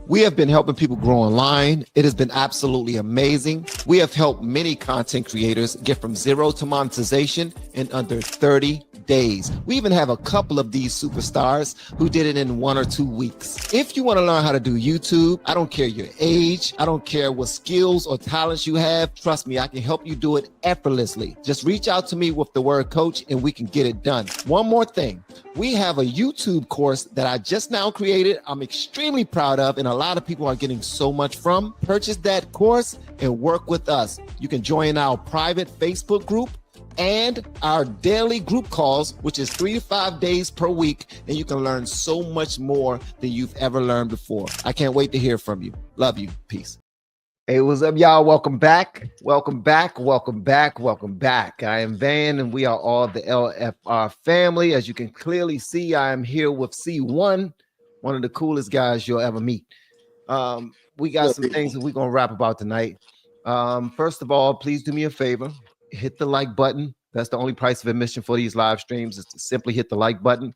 We have been helping people grow online. It has been absolutely amazing. We have helped many content creators get from zero to monetization in under 30 days. We even have a couple of these superstars who did it in 1 or 2 weeks. If you want to learn how to do YouTube, I don't care your age, I don't care what skills or talents you have. Trust me, I can help you do it effortlessly. Just reach out to me with the word coach and we can get it done. One more thing. We have a YouTube course that I just now created. I'm extremely proud of, and a lot of people are getting so much from. Purchase that course and work with us. You can join our private Facebook group and our daily group calls, which is 3 to 5 days per week, and you can learn so much more than you've ever learned before. I can't wait to hear from you. Love you. Peace. Hey, what's up, y'all? Welcome back. Welcome back. Welcome back. Welcome back. I am Van, and we are all the LFR family. As you can clearly see, I am here with C1, one of the coolest guys you'll ever meet. We got some things that we're going to rap about tonight. First of all, please do me a favor. Hit the like button. That's the only price of admission for these live streams, is to simply hit the like button.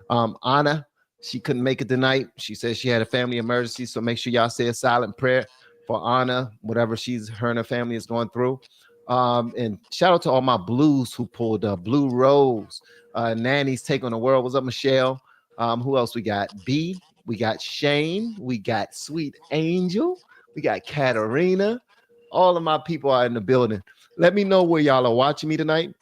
Anna, she couldn't make it tonight. She said she had a family emergency, so make sure y'all say a silent prayer for Anna, whatever her and her family is going through. And shout out to all my blues who pulled up. Blue Rose, Nanny's Take on the World. What's up, Michelle? Who else we got? B, we got Shane, we got Sweet Angel, we got Katarina. All of my people are in the building. Let me know where y'all are watching me tonight,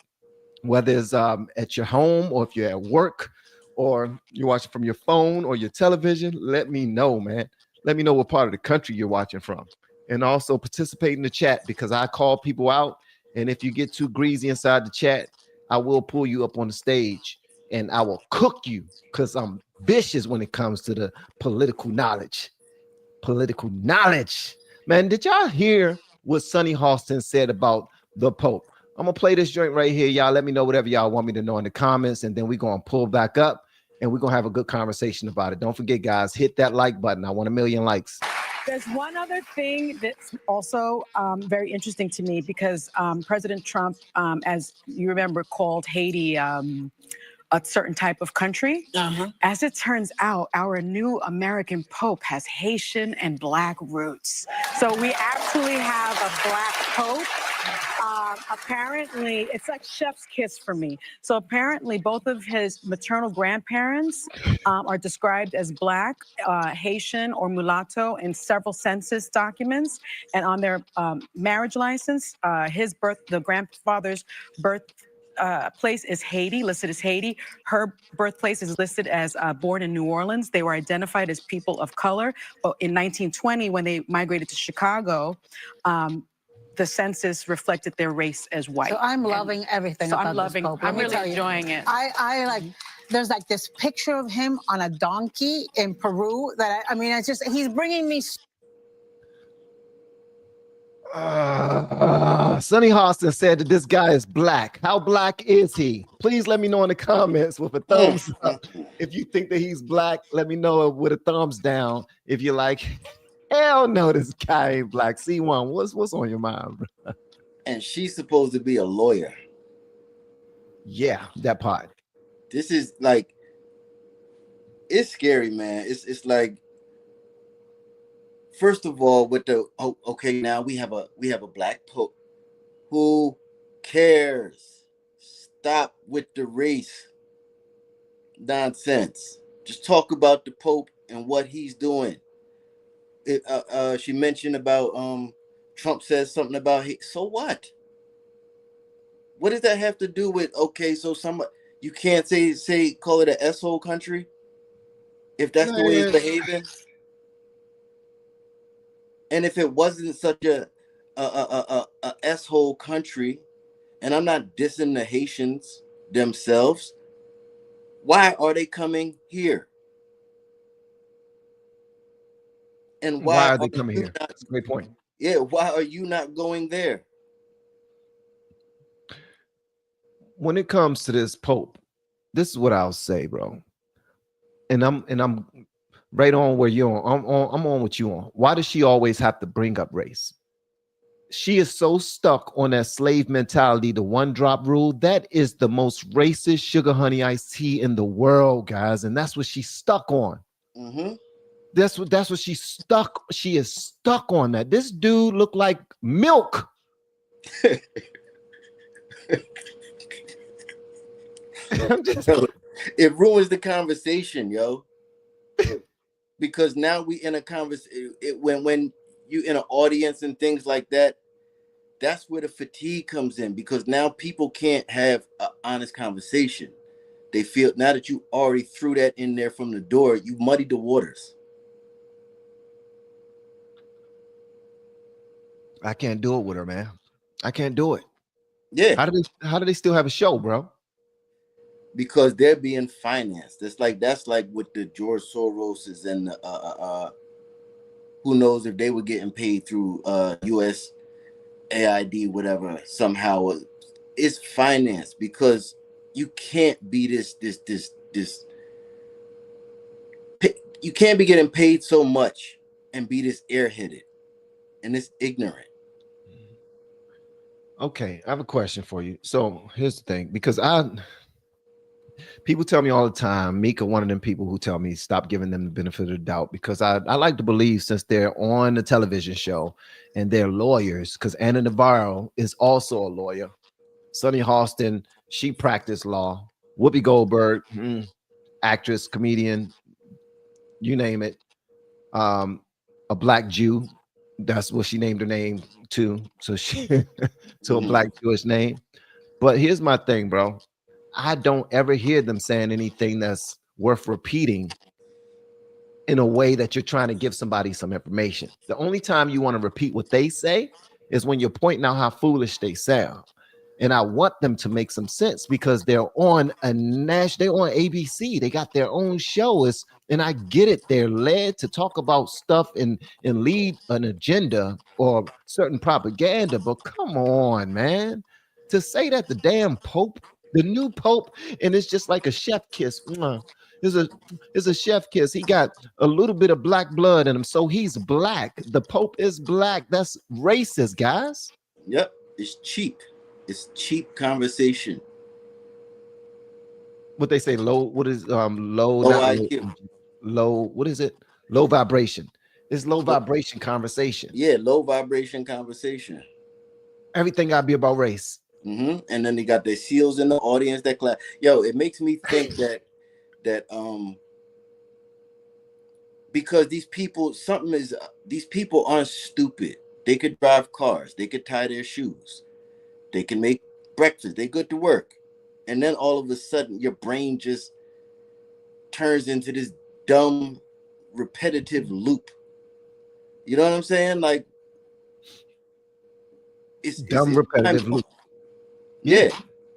whether it's at your home or if you're at work or you're watching from your phone or your television. Let me know, man. Let me know what part of the country you're watching from. And also participate in the chat, because I call people out. And if you get too greasy inside the chat, I will pull you up on the stage and I will cook you, because I'm vicious when it comes to the political knowledge. Political knowledge. Man, did y'all hear what Sonny Hostin said about the Pope? I'm going to play this joint right here. Y'all let me know whatever y'all want me to know in the comments, and then we're going to pull back up and we're going to have a good conversation about it. Don't forget, guys, hit that like button. I want 1 million likes. There's one other thing that's also very interesting to me, because President Trump, as you remember, called Haiti a certain type of country. As it turns out, our new American Pope has Haitian and Black roots. So we actually have a Black Pope. Apparently, it's like chef's kiss for me. So apparently, both of his maternal grandparents are described as Black, Haitian, or mulatto in several census documents. And on their marriage license, the grandfather's birth place is Haiti, listed as Haiti. Her birthplace is listed as born in New Orleans. They were identified as people of color. But in 1920, when they migrated to Chicago, the census reflected their race as white. So I'm loving everything about this Pope. I'm really enjoying it. I like, there's like this picture of him on a donkey in Peru that I mean, it's just, he's bringing me. Sonny Hostin said that this guy is Black. How Black is he? Please let me know in the comments with a thumbs up. If you think that he's Black, let me know with a thumbs down. If you're like, hell no, this guy ain't Black. C1, what's on your mind, bro? And she's supposed to be a lawyer. Yeah, that part. This is like, it's scary, man. It's like, first of all, with the okay, now we have a Black Pope. Who cares? Stop with the race nonsense. Just talk about the Pope and what he's doing. She mentioned about Trump says something about so what? What does that have to do with so you can't call it an S-hole country if that's the way it's behaving? And if it wasn't such a S-hole country, and I'm not dissing the Haitians themselves, why are they coming here? And why are they coming here? That's a great point. Yeah, why are you not going there? When it comes to this Pope, this is what I'll say, bro. And I'm right on where you're on. I'm on what you on. Why does she always have to bring up race? She is so stuck on that slave mentality, the one drop rule. That is the most racist sugar honey iced tea in the world, guys. And that's what she's stuck on. That's what she's stuck. She is stuck on that. This dude looked like milk. It ruins the conversation, yo. Because now we in a conversation. When you in an audience and things like that, that's where the fatigue comes in. Because now people can't have an honest conversation. They feel now that you already threw that in there from the door, you muddied the waters. I can't do it with her, man. I can't do it. Yeah. How do they still have a show, bro? Because they're being financed. That's like with the George Soroses and the who knows if they were getting paid through US AID, whatever, somehow. It's financed because you can't be this you can't be getting paid so much and be this airheaded and this ignorant. Okay, I have a question for you. So here's the thing, because people tell me all the time, Mika, one of them people who tell me stop giving them the benefit of the doubt, because I like to believe, since they're on the television show and they're lawyers, because Anna Navarro is also a lawyer. Sonny Hostin, she practiced law. Whoopi Goldberg, actress, comedian, you name it. A black Jew, that's what she named her name to. So she to a black Jewish name. But here's my thing, bro. I don't ever hear them saying anything that's worth repeating in a way that you're trying to give somebody some information. The only time you want to repeat what they say is when you're pointing out how foolish they sound. And I want them to make some sense, because they're on they're on ABC. They got their own shows, and I get it. They're led to talk about stuff and lead an agenda or certain propaganda. But come on, man, to say that the damn Pope, the new Pope, and it's just like a chef kiss. It's a chef kiss. He got a little bit of black blood in him, so he's black. The Pope is black. That's racist, guys. Yep, it's cheap. It's cheap conversation. What they say, low. What is low? Low. What is it? Low vibration. It's low vibration conversation. Yeah, low vibration conversation. Everything gotta be about race. And then they got their seals in the audience that clap. Yo, it makes me think that because these people aren't stupid. They could drive cars. They could tie their shoes. They can make breakfast. They good to work. And then all of a sudden, your brain just turns into this dumb, repetitive loop. You know what I'm saying? Like, it's dumb, repetitive loop. Yeah.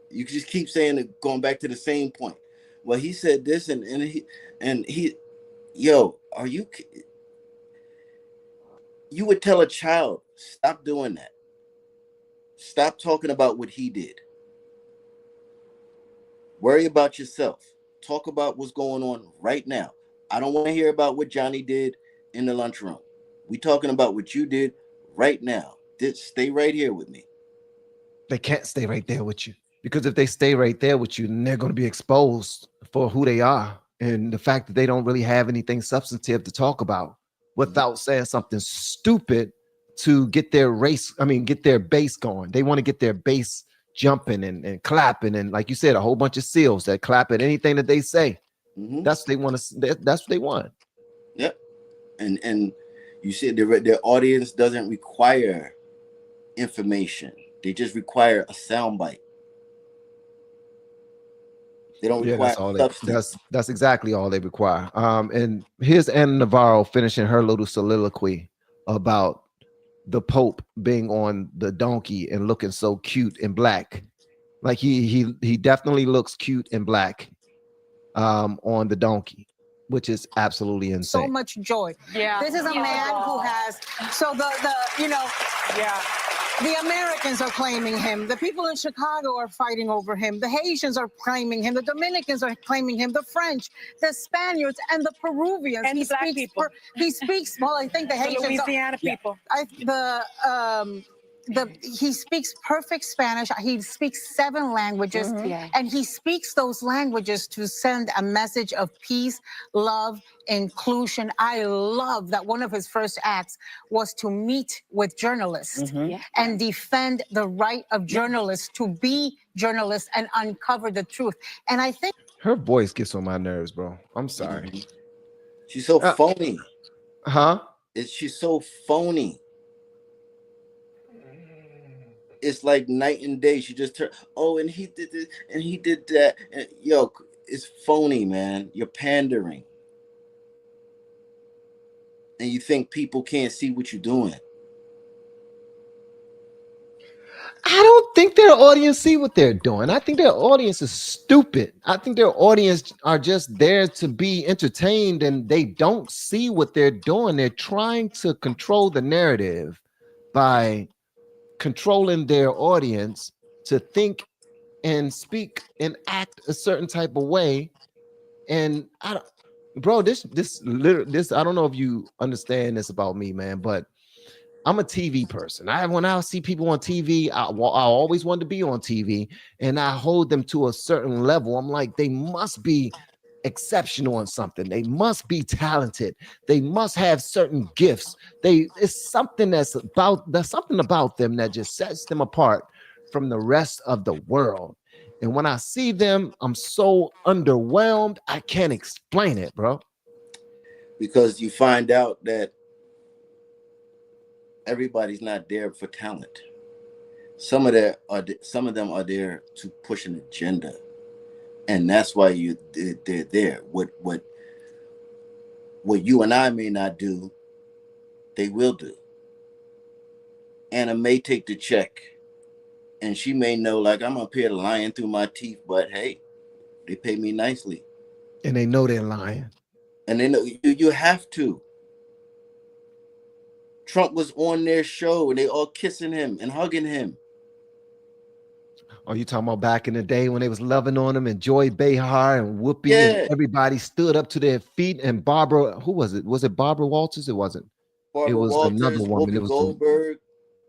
You just keep saying it, going back to the same point. Well, he said this, and he, yo, you would tell a child, stop doing that. Stop talking about what he did. Worry about yourself. Talk about what's going on right now. I don't want to hear about what Johnny did in the lunchroom. We talking about what you did right now. Just stay right here with me. They can't stay right there with you, because if they stay right there with you, then they're going to be exposed for who they are, and the fact that they don't really have anything substantive to talk about without saying something stupid to get their get their base going. They want to get their base jumping and clapping, and like you said, a whole bunch of seals that clap at anything that they say. That's what they want to. That's what they want. Yep. And you said their audience doesn't require information. They just require a soundbite. They don't require substance. That's exactly all they require. And here's Anna Navarro finishing her little soliloquy about the Pope being on the donkey and looking so cute and black. Like he definitely looks cute and black on the donkey, which is absolutely insane. So much joy. Yeah. This is a man who has, so the Americans are claiming him. The people in Chicago are fighting over him. The Haitians are claiming him. The Dominicans are claiming him. The French, the Spaniards, and the Peruvians. And the black people. He speaks, well, I think the Haitians. The Louisiana people. he speaks perfect Spanish. He speaks 7 languages, and he speaks those languages to send a message of peace, love, inclusion. I love that one of his first acts was to meet with journalists and defend the right of journalists to be journalists and uncover the truth. And I think her voice gets on my nerves, bro. I'm sorry. She's so phony. Huh? She's so phony. It's like night and day. She just turned. Oh, and he did this, and he did that. And, yo, it's phony, man. You're pandering, and you think people can't see what you're doing. I don't think their audience see what they're doing. I think their audience is stupid. I think their audience are just there to be entertained, and they don't see what they're doing. They're trying to control the narrative by controlling their audience to think and speak and act a certain type of way. And I don't, bro, this I don't know if you understand this about me, man, but I'm a TV person. When I see people on TV, I always want to be on TV, and I hold them to a certain level. I'm like, they must be exceptional on something. They must be talented. They must have certain gifts. It's something there's something about them that just sets them apart from the rest of the world. And when I see them, I'm so underwhelmed. I can't explain it, bro. Because you find out that everybody's not there for talent. Some of them are there to push an agenda, and that's why they're there. What you and I may not do, they will do. Anna may take the check, and she may know, like, I'm up here lying through my teeth, but hey, they pay me nicely, and they know they're lying, and they know you have to. Trump was on their show and they all kissing him and hugging him. Are you talking about back in the day when they was loving on him, and Joy Behar and Whoopi and everybody stood up to their feet, and Barbara, who was it? Was it Barbara Walters? It wasn't. Barbara it was Walters, another woman. Whoopi Goldberg.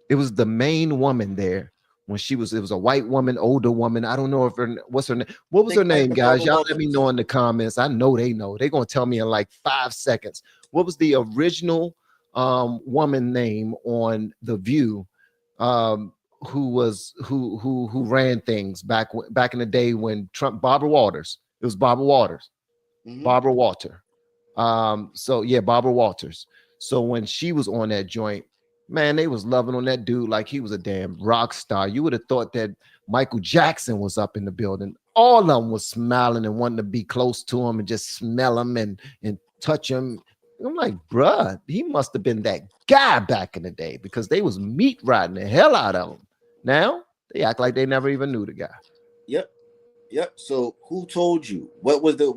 It was the main woman there when it was a white woman, older woman. I don't know if what's her name. What was her name, guys? Y'all let me know in the comments. I know they know. They're gonna tell me in like 5 seconds. What was the original woman name on The View, who ran things back in the day when Trump? Barbara Walters. It was Barbara Walters. Barbara Walter. So yeah, Barbara Walters. So when she was on that joint, man, they was loving on that dude like he was a damn rock star. You would have thought that Michael Jackson was up in the building. All of them was smiling and wanting to be close to him and just smell him and touch him. I'm like, bruh, he must have been that guy back in the day, because they was meat riding the hell out of him. Now they act like they never even knew the guy. Yep. So who told you? What was the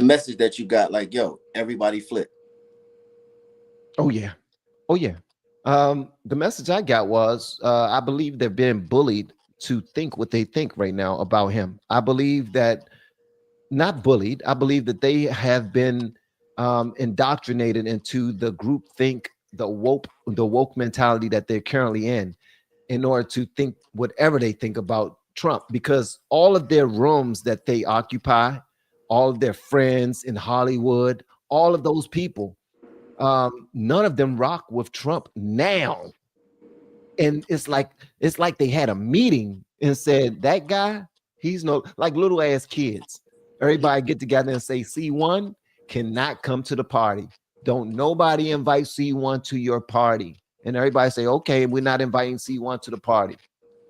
message that you got? Like, yo, everybody flip. Oh yeah. The message I got was, I believe they're being bullied to think what they think right now about him. I believe that. Not bullied. I believe that they have been indoctrinated into the groupthink, the woke mentality that they're currently in order to think whatever they think about Trump, because all of their rooms that they occupy, all of their friends in Hollywood, all of those people, none of them rock with Trump now. And it's like they had a meeting and said, that guy, he's like little ass kids. Everybody get together and say, C1 cannot come to the party. Don't nobody invite C1 to your party. And everybody say, okay, we're not inviting C1 to the party.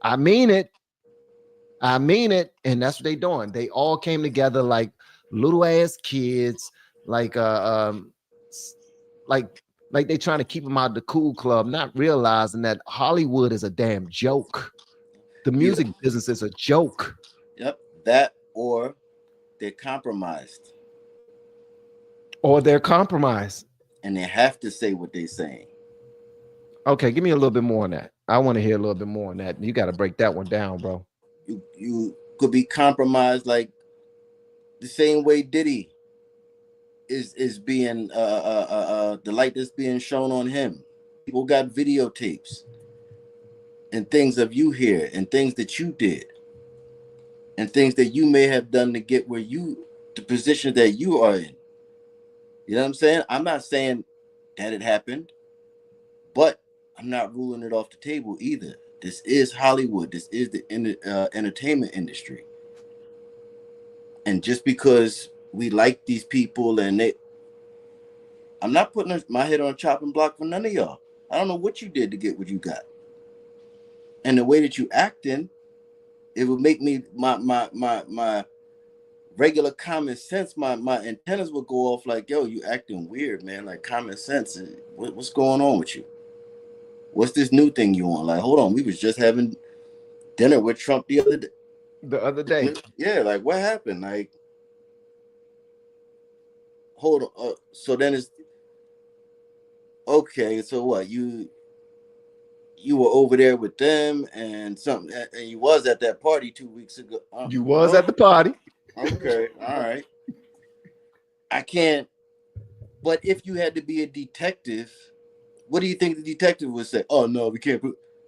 I mean it. And that's what they doing. They all came together like little ass kids, like they trying to keep them out of the cool club, not realizing that Hollywood is a damn joke. The music business is a joke. Yep. That, or they're compromised. And they have to say what they're saying. Okay, give me a little bit more on that. I want to hear a little bit more on that. You got to break that one down, bro. You could be compromised like the same way Diddy is being the light that's being shown on him. people got videotapes and things of you here and things that you did and things that you may have done to get where you, the position that you are in. You know what I'm saying? I'm not saying that it happened, but I'm not ruling it off the table either. This is Hollywood. This is the entertainment industry. And just because we like these people and I'm not putting my head on a chopping block for none of y'all. I don't know what you did to get what you got. And the way that you acting, it would make me my regular common sense, my antennas would go off like, yo, you acting weird, man. Like common sense. What's going on with you? What's this new thing you on? Like, hold on, we was just having dinner with Trump the other day. Yeah, like what happened? Like, hold on. So then it's okay. So what? You were over there with them and something, and you was at that party 2 weeks ago. You was at the party. Okay, all right. I can't. But if you had to be a detective, what do you think the detective would say? Oh no, we can't.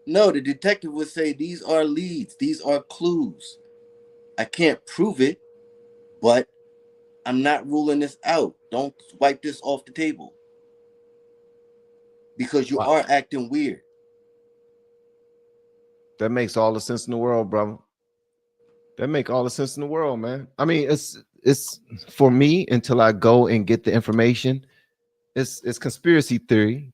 No, the detective would say these are leads, these are clues. I can't prove it, but I'm not ruling this out. Don't wipe this off the table because you are acting weird. That makes all the sense in the world, brother. That make all the sense in the world, man. I mean, it's for me until I go and get the information. It's conspiracy theory,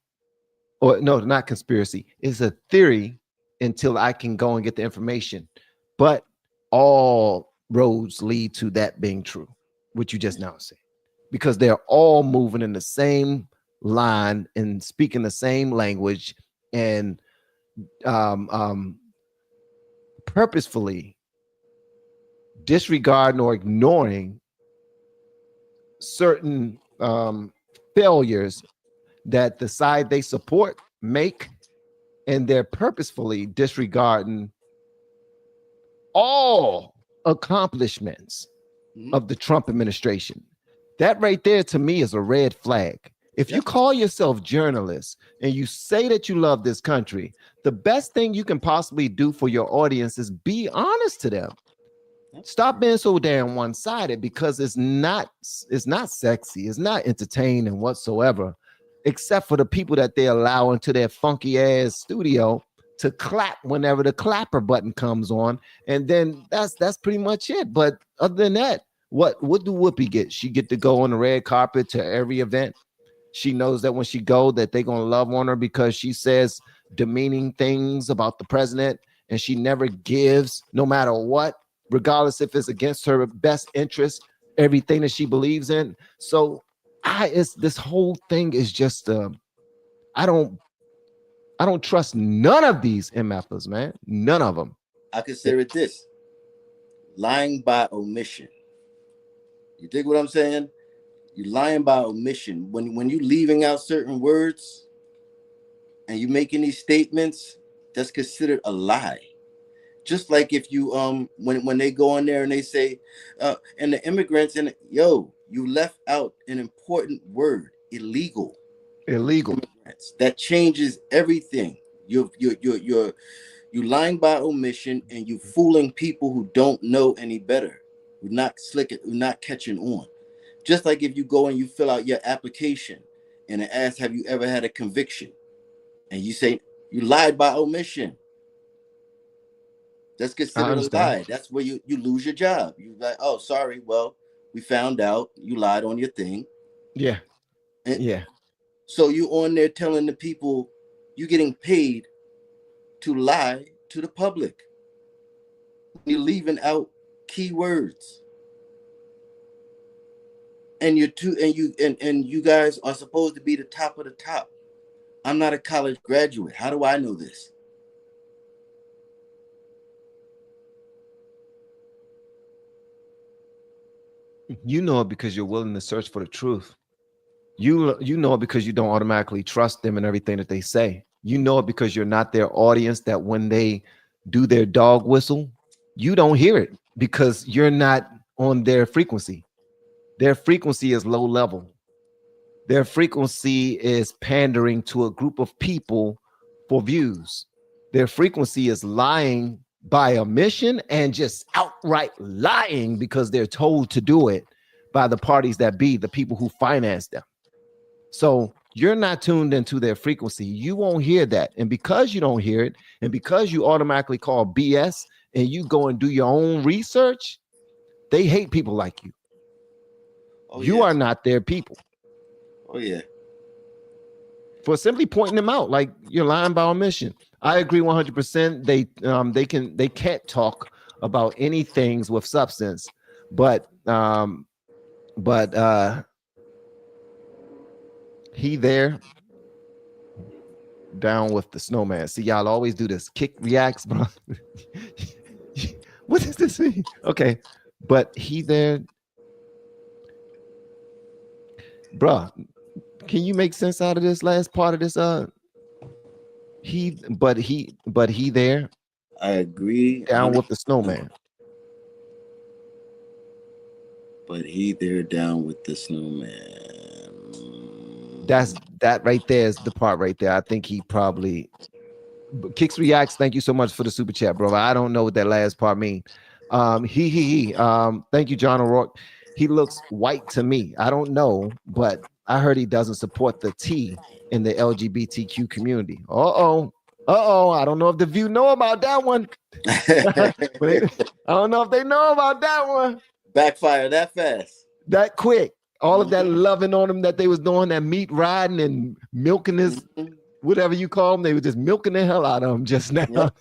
or no, not conspiracy. It's a theory until I can go and get the information. But all roads lead to that being true, which you just now said, because they're all moving in the same line and speaking the same language and purposefully disregarding or ignoring certain failures that the side they support make, and they're purposefully disregarding all accomplishments of the Trump administration. That right there to me is a red flag. If you call yourself journalists and you say that you love this country, the best thing you can possibly do for your audience is be honest to them. Stop being so damn one-sided, because it's not sexy, it's not entertaining whatsoever, except for the people that they allow into their funky ass studio to clap whenever the clapper button comes on, and then that's pretty much it. But other than that, what do Whoopi get? She get to go on the red carpet to every event. She knows that when she go, that they're gonna love on her because she says demeaning things about the president, and she never gives, no matter what, regardless if it's against her best interest, everything that she believes in. So this whole thing is just I don't trust none of these MFers, man. None of them. I consider it this: lying by omission. You dig what I'm saying? You're lying by omission. When you leaving out certain words and you making these statements, that's considered a lie. Just like if you when they go on there and they say and the immigrants, and you left out an important word: illegal. Immigrants. That changes everything. You're lying by omission, and you fooling people who don't know any better, who not slick, who not catching on. Just like if you go and you fill out your application and it asks, have you ever had a conviction? And you say you lied by omission. That's considered a lie. That's where you lose your job. You like, oh, sorry. Well, we found out you lied on your thing. Yeah. Yeah. So you on there telling the people you're getting paid to lie to the public. You're leaving out key words. And you guys are supposed to be the top of the top. I'm not a college graduate. How do I know this? You know it because you're willing to search for the truth. You know it because you don't automatically trust them and everything that they say. You know it because you're not their audience, that when they do their dog whistle, you don't hear it because you're not on their frequency. Their frequency is low level. Their frequency is pandering to a group of people for views. Their frequency is lying by omission and just outright lying because they're told to do it by the parties that be, the people who finance them. So you're not tuned into their frequency. You won't hear that. And because you don't hear it, and because you automatically call BS and you go and do your own research, they hate people like you. Oh, you are not their people. Oh, yeah. For simply pointing them out, like you're lying by omission. I agree 100%. They can't talk about any things with substance, but he there down with the snowman. See, y'all always do this. Kick reacts, bro. What does this mean? Okay, but he there, bruh. Can you make sense out of this last part of this? He there. I agree. Down with the snowman. But he there down with the snowman. That right there is the part right there. I think he probably Kicks Reacts. Thank you so much for the super chat, bro. I don't know what that last part means. Thank you, John O'Rourke. He looks white to me. I don't know, but I heard he doesn't support the T in the LGBTQ community. I don't know if the View know about that one. I don't know if they know about that one. Backfire that fast, that quick. All of that loving on him that they was doing, that meat riding and milking his whatever you call them, they were just milking the hell out of him just now. Yep.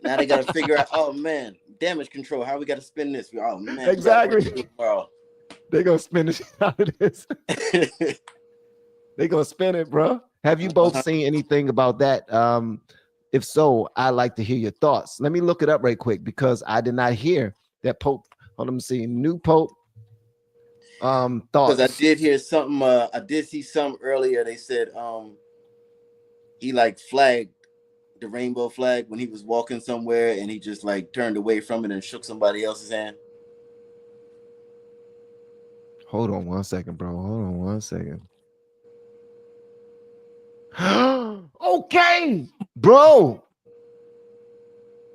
Now they got to figure out, oh man, damage control. How we got to spin this? Oh man, exactly. They gonna spin the shit out of this. They gonna spin it, bro. Have you both seen anything about that? If so, I'd like to hear your thoughts. Let me look it up right quick because I did not hear that Pope. Hold on, let me see. New Pope. Thoughts. Because I did hear something. I did see something earlier. They said he like flagged the rainbow flag when he was walking somewhere, and he just like turned away from it and shook somebody else's hand. Hold on one second, bro. Hold on one second. Okay, bro.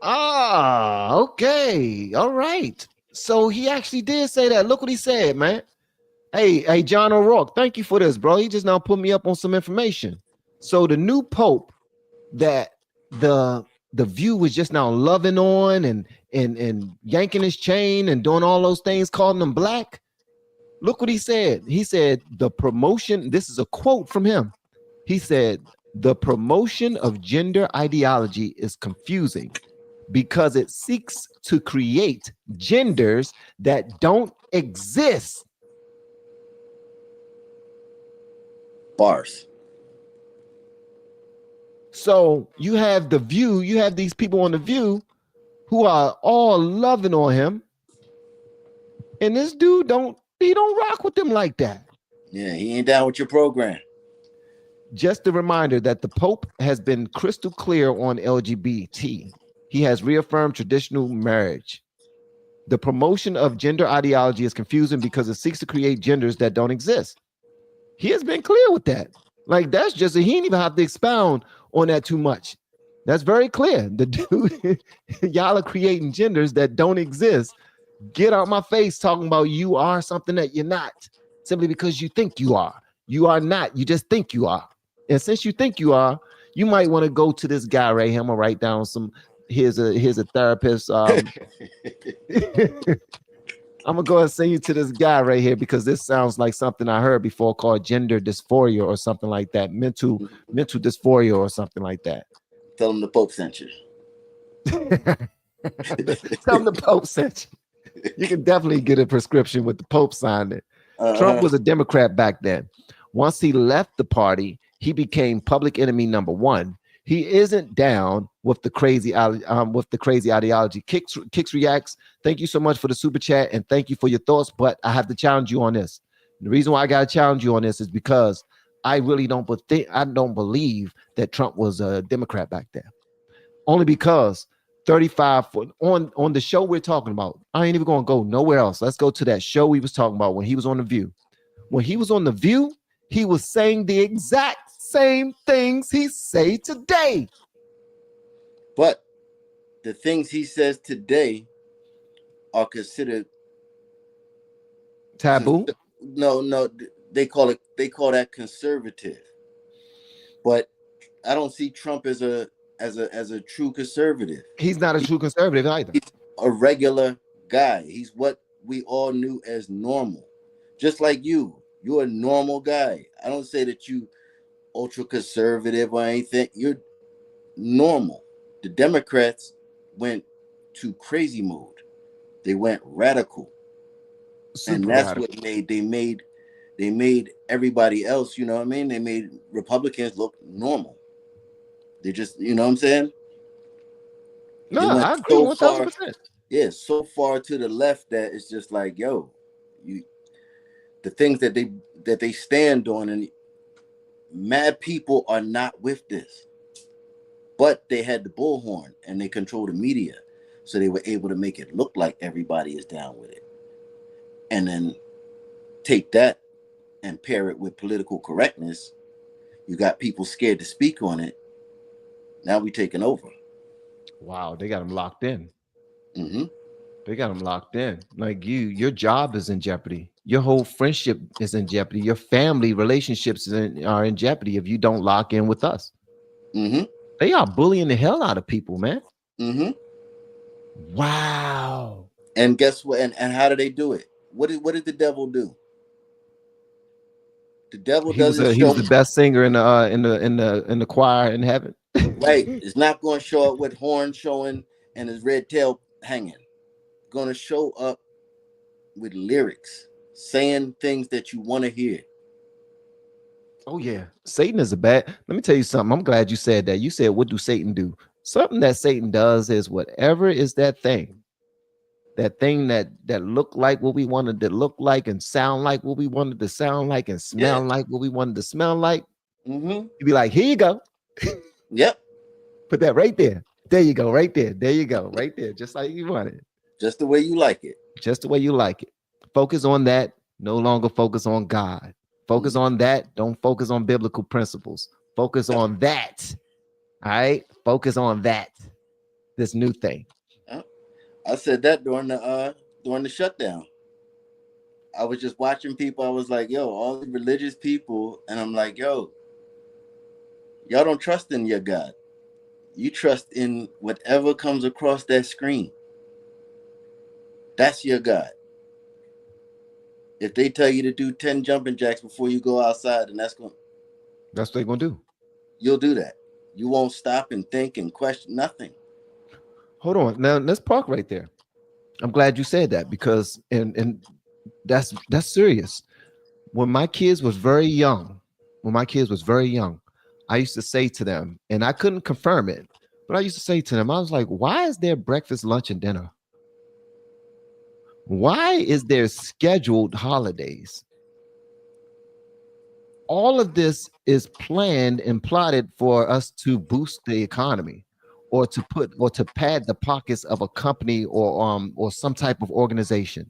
Okay. All right. So he actually did say that. Look what he said, man. Hey, John O'Rourke, thank you for this, bro. He just now put me up on some information. So the new Pope that the View was just now loving on and yanking his chain and doing all those things, calling him black. Look what he said. He said the promotion, this is a quote from him. He said, the promotion of gender ideology is confusing because it seeks to create genders that don't exist. Bars. So you have the View, you have these people on the View who are all loving on him. And this dude don't rock with them like that. Yeah, he ain't down with your program. Just a reminder that the Pope has been crystal clear on LGBT. He has reaffirmed traditional marriage. The promotion of gender ideology is confusing because it seeks to create genders that don't exist. He has been clear with that. Like, that's just, he didn't even have to expound on that too much. That's very clear. The dude, y'all are creating genders that don't exist. Get out my face talking about you are something that you're not, simply because you think you are. You are not. You just think you are. And since you think you are, you might want to go to this guy right here. I'm gonna write down some. Here's a therapist. I'm gonna go and send you to this guy right here because this sounds like something I heard before called gender dysphoria or something like that. Mental dysphoria or something like that. Tell him the Pope sent you. Tell him the Pope sent you. You can definitely get a prescription with the Pope signed it. Trump was a Democrat back then. Once he left the party, he became public enemy number one. He isn't down with the crazy ideology. Kicks Reacts, thank you so much for the super chat and thank you for your thoughts. But I have to challenge you on this. The reason why I got to challenge you on this is because I really don't believe that Trump was a Democrat back then. Only because 35 on the show we're talking about. I ain't even gonna go nowhere else. Let's go to that show we was talking about when he was on The View. When he was on The View, he was saying the exact same things he say today. But the things he says today are considered taboo. No, they call that conservative. But I don't see Trump as a true conservative. He's not a true conservative either. He's a regular guy. He's what we all knew as normal. Just like you. You're a normal guy. I don't say that you ultra conservative or anything. You're normal. The Democrats went to crazy mode. They went radical. Super and that's radical. what they made everybody else, you know what I mean? They made Republicans look normal. They just, you know what I'm saying? No, I agree 1000%. Yeah, so far to the left that it's just like, yo, the things that they stand on, and mad people are not with this. But they had the bullhorn and they control the media. So they were able to make it look like everybody is down with it. And then take that and pair it with political correctness. You got people scared to speak on it. Now we taking over. Wow, they got them locked in. Mm-hmm. They got them locked in. Like your job is in jeopardy. Your whole friendship is in jeopardy. Your family relationships are in jeopardy if you don't lock in with us. Mm-hmm. They are bullying the hell out of people, man. Mm-hmm. Wow. And guess what? And how do they do it? What did the devil do? The devil he was the best singer in the choir in heaven. Right. It's not going to show up with horns showing and his red tail hanging. Going to show up with lyrics, saying things that you want to hear. Oh yeah, Satan is a bad. Let me tell you something. I'm glad you said that. You said, what do Satan do? Something that Satan does is whatever is that thing that looked like what we wanted to look like and sound like what we wanted to sound like and smell like what we wanted to smell like. Mm-hmm. You'd be like, here you go. Yep. Put that right there. There you go. Right there. There you go. Right there. Just like you want it. Just the way you like it. Just the way you like it. Focus on that. No longer focus on God. Focus on that. Don't focus on biblical principles. Focus on that. All right. Focus on that. This new thing. I said that during the shutdown. I was just watching people. I was like, yo, all the religious people. And I'm like, yo, y'all don't trust in your God. You trust in whatever comes across that screen. That's your God. If they tell you to do 10 jumping jacks before you go outside, then that's what they're going to do. You'll do that. You won't stop and think and question nothing. Hold on. Now let's park right there. I'm glad you said that because and that's serious. When my kids was very young, I used to say to them, and I couldn't confirm it, but I used to say to them, I was like, why is there breakfast, lunch, and dinner? Why is there scheduled holidays? All of this is planned and plotted for us to boost the economy or to pad the pockets of a company or some type of organization.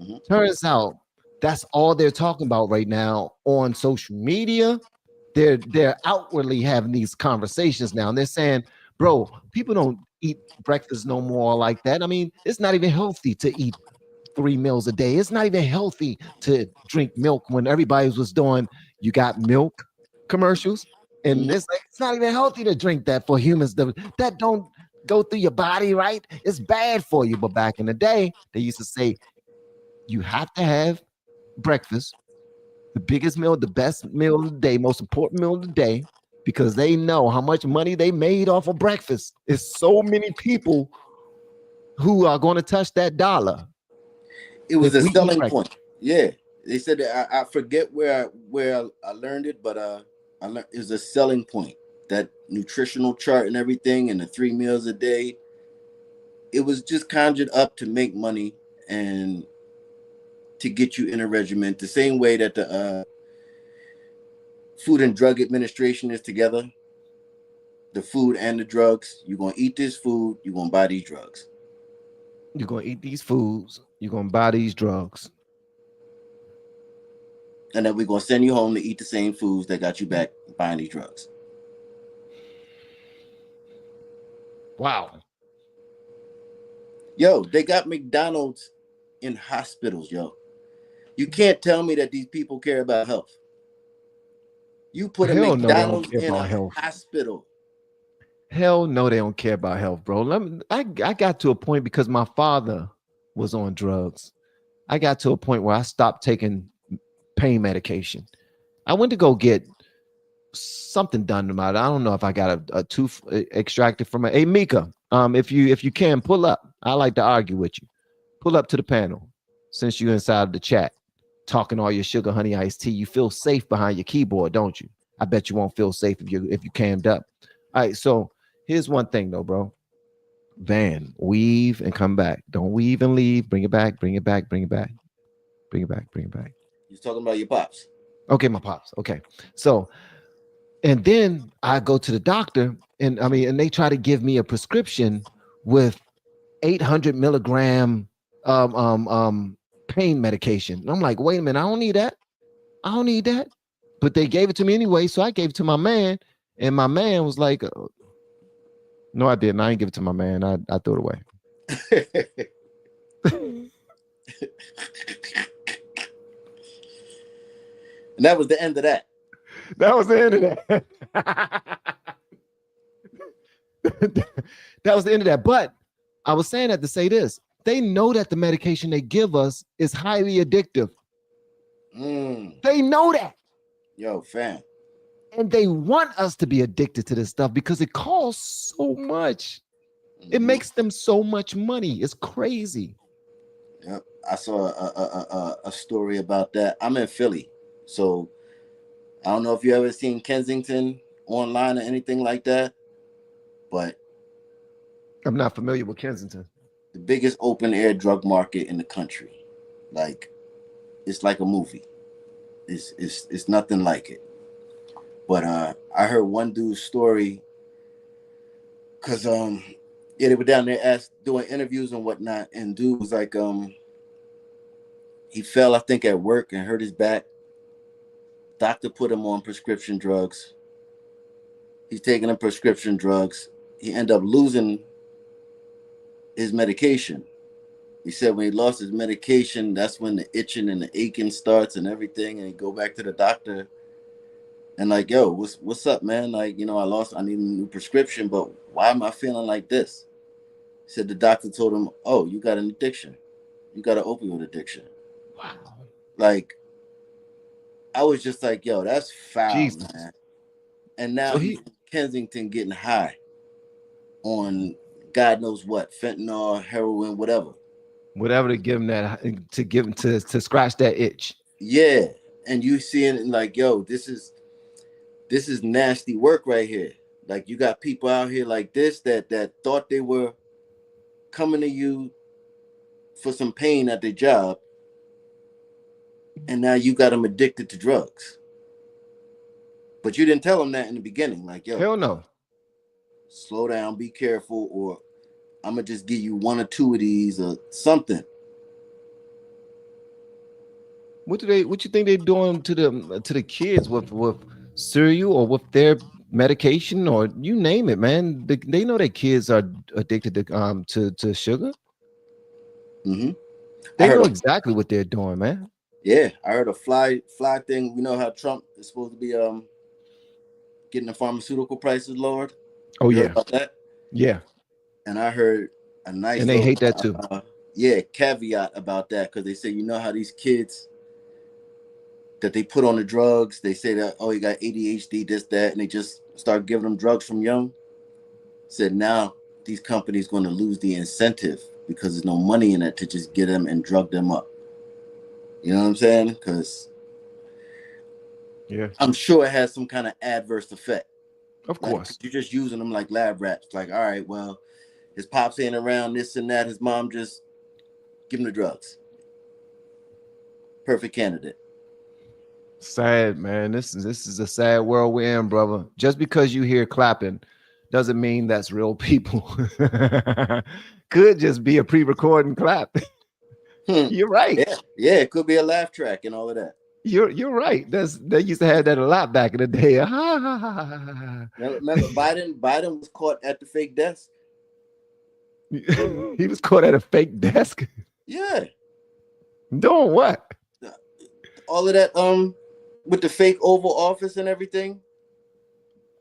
Mm-hmm. Turns out that's all they're talking about right now on social media. They're outwardly having these conversations now, and they're saying, bro, people don't eat breakfast no more like that. I mean, it's not even healthy to eat 3 meals a day. It's not even healthy to drink milk when everybody was doing you got milk commercials. And it's like, it's not even healthy to drink that for humans. That don't go through your body, right? It's bad for you. But back in the day, they used to say, you have to have breakfast, the biggest meal, the best meal of the day, most important meal of the day, because they know how much money they made off of breakfast. It's so many people who are going to touch that dollar. It was a selling point. Yeah. They said that I forget where I learned it, but I learned it was a selling point. That nutritional chart and everything, and the 3 meals a day. It was just conjured up to make money and to get you in a regimen, the same way that the Food and Drug Administration is together. The food and the drugs. You're gonna eat this food. You're gonna buy these drugs. You're gonna eat these foods. You're gonna buy these drugs. And then we're going to send you home to eat the same foods that got you back buying these drugs. Wow. Yo, they got McDonald's in hospitals, yo. You can't tell me that these people care about health. You put Hell a no, they don't McDonald's care in about a health. hospital. Hell no, they don't care about health, bro. I got to a point because my father was on drugs. I got to a point where I stopped taking pain medication. I went to go get something done about it. I don't know if I got a tooth extracted from it. Hey, Mika, if you can pull up, I like to argue with you. Pull up to the panel since you're inside the chat, talking all your sugar, honey, iced tea. You feel safe behind your keyboard, don't you? I bet you won't feel safe if you cammed up. All right, so here's one thing though, bro. Van, weave and come back. Don't weave and leave. Bring it back. Bring it back. Bring it back. Bring it back. Bring it back. You're talking about your pops. Okay, my pops. Okay, so and then I go to the doctor, and they try to give me a prescription with 800 milligram pain medication. And I'm like, wait a minute, I don't need that. I don't need that. But they gave it to me anyway, so I gave it to my man, and my man was like, no, I didn't. I didn't give it to my man. I threw it away. And that was the end of that. That was the end of that. That was the end of that. But I was saying that to say this. They know that the medication they give us is highly addictive. They know that. Yo, fam. And they want us to be addicted to this stuff because it costs so much. It makes them so much money. It's crazy. Yep. I saw a story about that. I'm in Philly. So I don't know if you ever seen Kensington online or anything like that, but I'm not familiar with Kensington. The biggest open air drug market in the country. Like, it's like a movie. It's nothing like it. But I heard one dude's story because they were down there doing interviews and whatnot, and dude was like he fell, I think, at work and hurt his back. Doctor put him on prescription drugs. He's taking the prescription drugs. He ended up losing his medication. He said when he lost his medication, that's when the itching and the aching starts and everything. And he go back to the doctor and like, yo, what's up, man? Like, I need a new prescription, but why am I feeling like this? He said the doctor told him, oh, you got an addiction. You got an opioid addiction. Wow. Like, I was just like, yo, that's foul, Jesus. man. And now So he's in Kensington getting high on God knows what, fentanyl, heroin, whatever. Whatever to give him that, to give him to scratch that itch. Yeah. And you seeing it like, yo, this is nasty work right here. Like, you got people out here like this that thought they were coming to you for some pain at their job, and now you got them addicted to drugs. But you didn't tell them that in the beginning. Like, yo, hell no. Slow down, be careful, or I'm gonna just give you one or two of these or something. What you think they're doing to the kids with cereal or with their medication or you name it, man? They know that kids are addicted to sugar. Mm-hmm. They know exactly what they're doing, man. Yeah, I heard a fly thing. You know how Trump is supposed to be getting the pharmaceutical prices lowered? Oh, you yeah. heard about that? Yeah. And I heard a nice and they hate that too. Caveat about that, because they say, you know how these kids that they put on the drugs, they say that, oh, you got ADHD, this, that, and they just start giving them drugs from young. Said now these companies going to lose the incentive because there's no money in it to just get them and drug them up. You know what I'm saying? Because yeah, I'm sure it has some kind of adverse effect. Of course. You're just using them like lab rats. Like, all right, well, his pops ain't around, this and that. His mom just give him the drugs. Perfect candidate. Sad, man. This is a sad world we're in, brother. Just because you hear clapping doesn't mean that's real people. Could just be a pre-recording clap. You're right. Yeah, it could be a laugh track and all of that. You're right. They used to have that a lot back in the day. Ha, ha, ha, ha, ha. Remember Biden was caught at the fake desk. He was caught at a fake desk. Yeah. Doing what? All of that with the fake Oval Office and everything.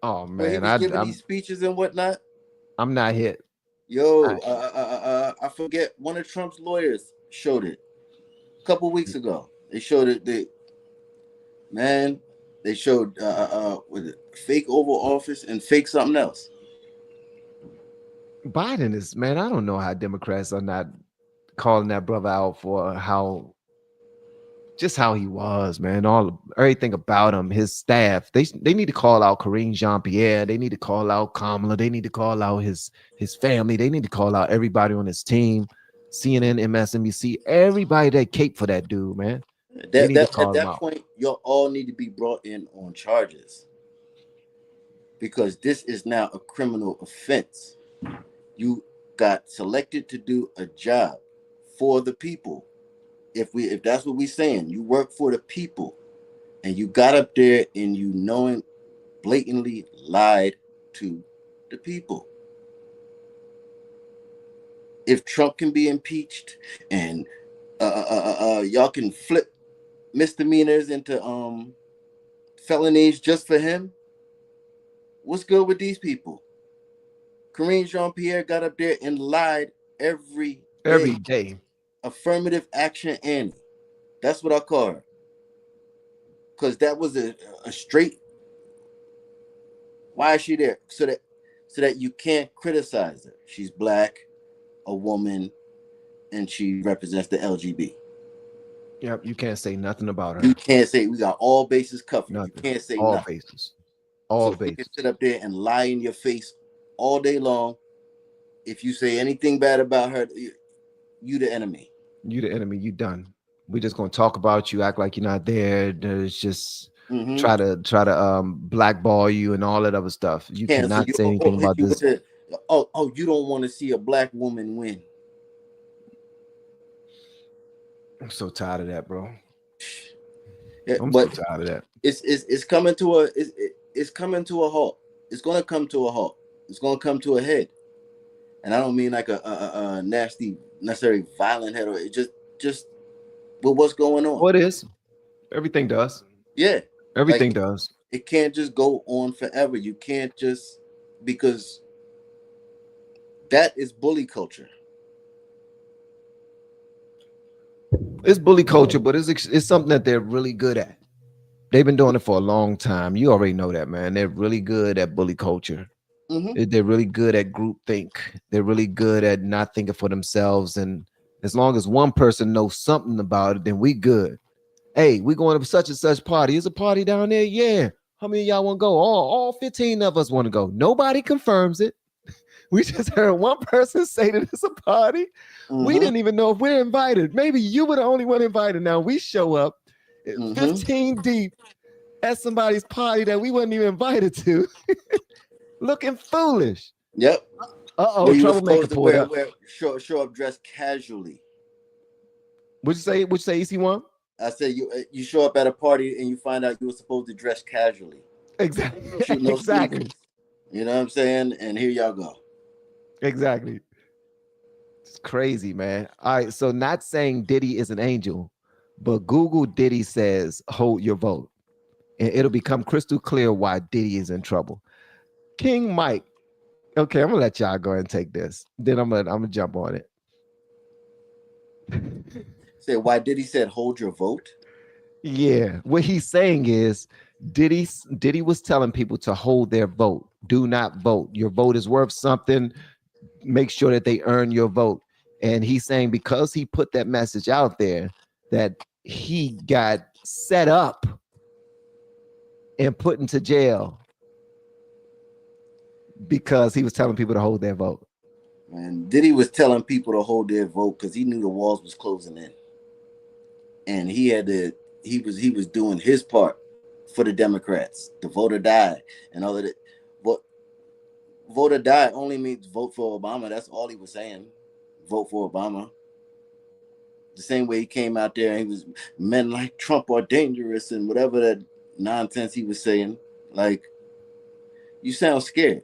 Oh When he man, was giving these speeches and whatnot. I'm not hit. Yo, I forget, one of Trump's lawyers showed it a couple weeks ago. They showed it. They showed with it, fake Oval Office and fake something else. Biden is, man, I don't know how Democrats are not calling that brother out for how he was, man. Everything about him, his staff. They need to call out Karine Jean-Pierre. They need to call out Kamala. They need to call out his family. They need to call out everybody on his team, CNN, MSNBC, everybody that cape for that dude, man. At that point, you'll all need to be brought in on charges, because this is now a criminal offense. You got selected to do a job for the people. If that's what we're saying, you work for the people, and you got up there and you blatantly lied to the people. If Trump can be impeached and y'all can flip misdemeanors into felonies just for him, what's good with these people? Karine Jean-Pierre got up there and lied every day. Affirmative action Annie. That's what I call her. Because that was a straight. Why is she there? So that you can't criticize her. She's black, a woman, and she represents the LGBT. Yep, you can't say nothing about her. You can't say, we got all bases covered. Nothing. You can't say all nothing. Bases. All so bases. You can sit up there and lie in your face all day long. If you say anything bad about her, you the enemy. You the enemy. You done. We're just gonna talk about you, act like you're not there. There's just try to blackball you and all that other stuff. You cannot say anything about this. You don't want to see a black woman win. I'm so tired of that, bro. Yeah, I'm so tired of that. It's coming to a it's coming to a halt. It's gonna come to a halt. It's gonna come to a head. And I don't mean like a nasty, necessarily violent head, or it just with what's going on. What is? Everything does. Yeah. Everything does. It can't just go on forever. You can't just, because that is bully culture. It's bully culture, but it's something that they're really good at. They've been doing it for a long time. You already know that, man. They're really good at bully culture. They're really good at groupthink. They're really good at not thinking for themselves. And as long as one person knows something about it, then we good. Hey, we going to such and such party. Is a party down there? Yeah. How many of y'all want to go? All 15 of us want to go. Nobody confirms it. We just heard one person say that it's a party. We didn't even know if we're invited. Maybe you were the only one invited. Now we show up 15 deep at somebody's party that we wasn't even invited to. Looking foolish. Yep. Troublemaker pulled up. Show up dressed casually. What'd you say, EC1? I said you show up at a party and you find out you were supposed to dress casually. Exactly. Exactly. You know what I'm saying? And here y'all go. Exactly. It's crazy, man. All right. So not saying Diddy is an angel, but Google Diddy says hold your vote. And it'll become crystal clear why Diddy is in trouble. King Mike. Okay, I'm gonna let y'all go ahead and take this. Then I'm gonna jump on it. Say why Diddy said hold your vote? Yeah, what he's saying is Diddy was telling people to hold their vote. Do not vote. Your vote is worth something. Make sure that they earn your vote. And he's saying because he put that message out there that he got set up and put into jail because he was telling people to hold their vote. And Diddy was telling people to hold their vote because he knew the walls was closing in. And he was doing his part for the Democrats, the vote or die and all of it. But vote or die only means vote for Obama. That's all he was saying. Vote for Obama. The same way he came out there and he was, men like Trump are dangerous and whatever that nonsense he was saying. Like, you sound scared.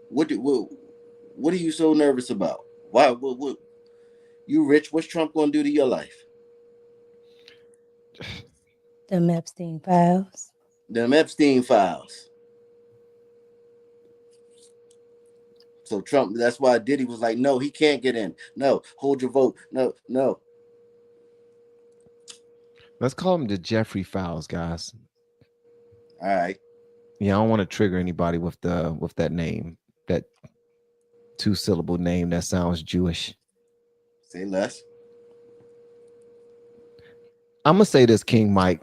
What are you so nervous about? Why? What you rich? What's Trump gonna do to your life? The Epstein files. Them Epstein files. So Trump, that's why Diddy was like, no, he can't get in. No, hold your vote. No, no. Let's call them the Jeffrey files, guys. All right. Yeah, I don't want to trigger anybody with that name, that 2-syllable name that sounds Jewish. Say less. I'm gonna say this, King Mike.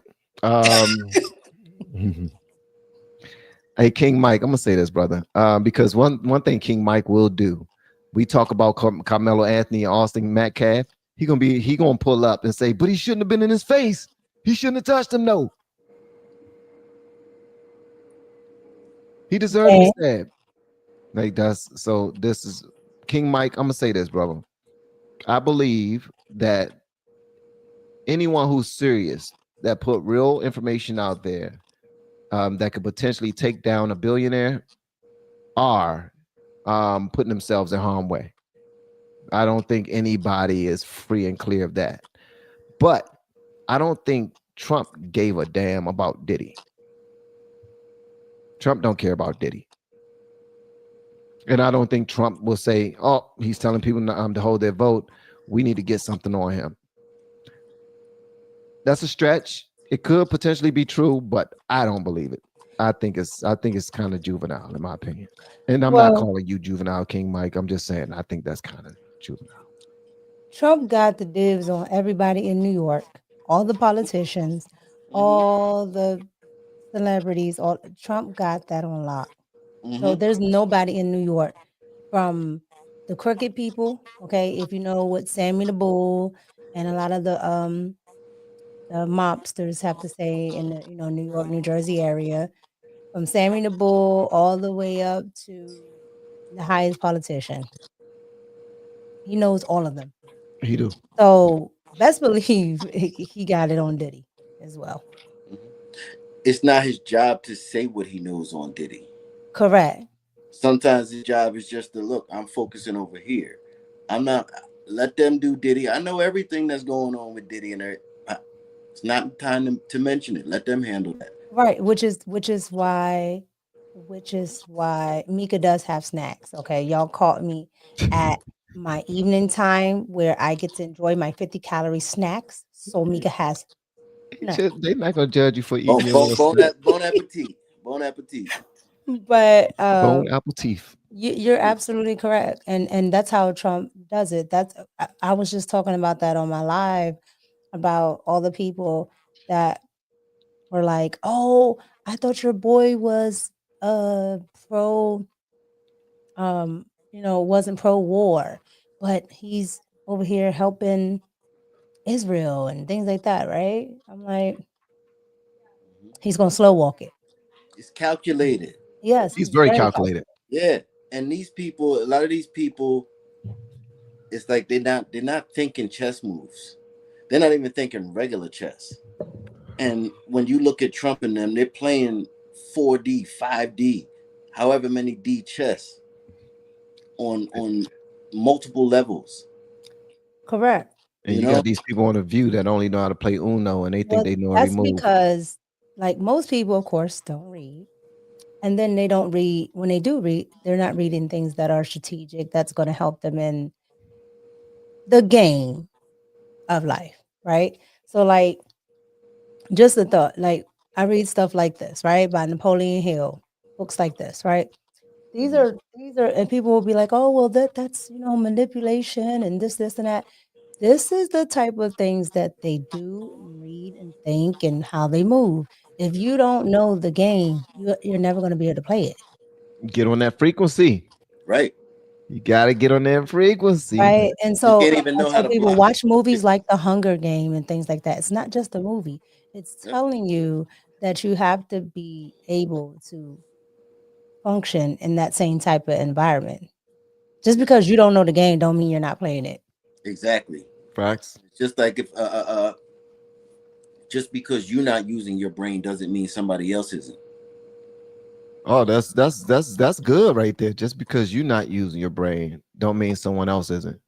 Hey, King Mike, I'm gonna say this, brother, because one thing King Mike will do, we talk about Carmelo Anthony, Austin Metcalf. He gonna pull up and say, but he shouldn't have been in his face. He shouldn't have touched him. No, he deserved to be stabbed. Like that's so. This is King Mike. I'm gonna say this, brother. I believe that anyone who's serious that put real information out there that could potentially take down a billionaire are putting themselves in harm's way. I don't think anybody is free and clear of that. But I don't think Trump gave a damn about Diddy. Trump don't care about Diddy. And I don't think Trump will say, oh, he's telling people to hold their vote. We need to get something on him. That's a stretch. It could potentially be true, but I don't believe it. I think it's kind of juvenile, in my opinion. And I'm not calling you juvenile, King Mike. I'm just saying I think that's kind of juvenile. Trump got the dibs on everybody in New York, all the politicians, all the celebrities. Trump got that on lock. So there's nobody in New York from the crooked people. Okay, if you know what Sammy the Bull and a lot of the mobsters have to say in the New York, New Jersey area, from Sammy the Bull all the way up to the highest politician. He knows all of them. He do. So best believe he got it on Diddy as well. It's not his job to say what he knows on Diddy. Correct. Sometimes his job is just to look, I'm focusing over here. I'm not, let them do Diddy. I know everything that's going on with Diddy and it's not time to mention it. Let them handle that. Right, which is why Mika does have snacks. Okay, y'all caught me at my evening time where I get to enjoy my 50-calorie snacks. So Mika has. They're not gonna judge you for eating bon appetit. Bon appetit. But bone apple teeth. You're absolutely correct, and that's how Trump does it. I was just talking about that on my live about all the people that were like, "Oh, I thought your boy was pro, wasn't pro-war, but he's over here helping Israel and things like that," right? I'm like, he's gonna slow walk it. It's calculated. Yes, he's very calculated. Yeah, and these people, a lot of these people, it's like they're not thinking chess moves. They're not even thinking regular chess. And when you look at Trump and them, they're playing 4D, 5D, however many D chess on multiple levels. Correct. And you got these people on The View that only know how to play Uno, and they think they know every move. That's because, like, most people, of course, don't read. And then they don't read. When they do read, they're not reading things that are strategic, that's going to help them in the game of life, right? So, like, just a thought, like, I read stuff like this, right, by Napoleon Hill, books like this, right? These are, and people will be like, oh, well, that's manipulation and this and that. This is the type of things that they do, read and think, and how they move. If you don't know the game, you're never going to be able to play it. Get on that frequency. Right. You got to get on that frequency. Right. And so you can't even know how to people watch movies like The Hunger Game and things like that. It's not just a movie. It's telling you that you have to be able to function in that same type of environment. Just because you don't know the game don't mean you're not playing it. Exactly. Facts. It's just like if just because you're not using your brain doesn't mean somebody else isn't. Oh, that's good right there. Just because you're not using your brain don't mean someone else isn't.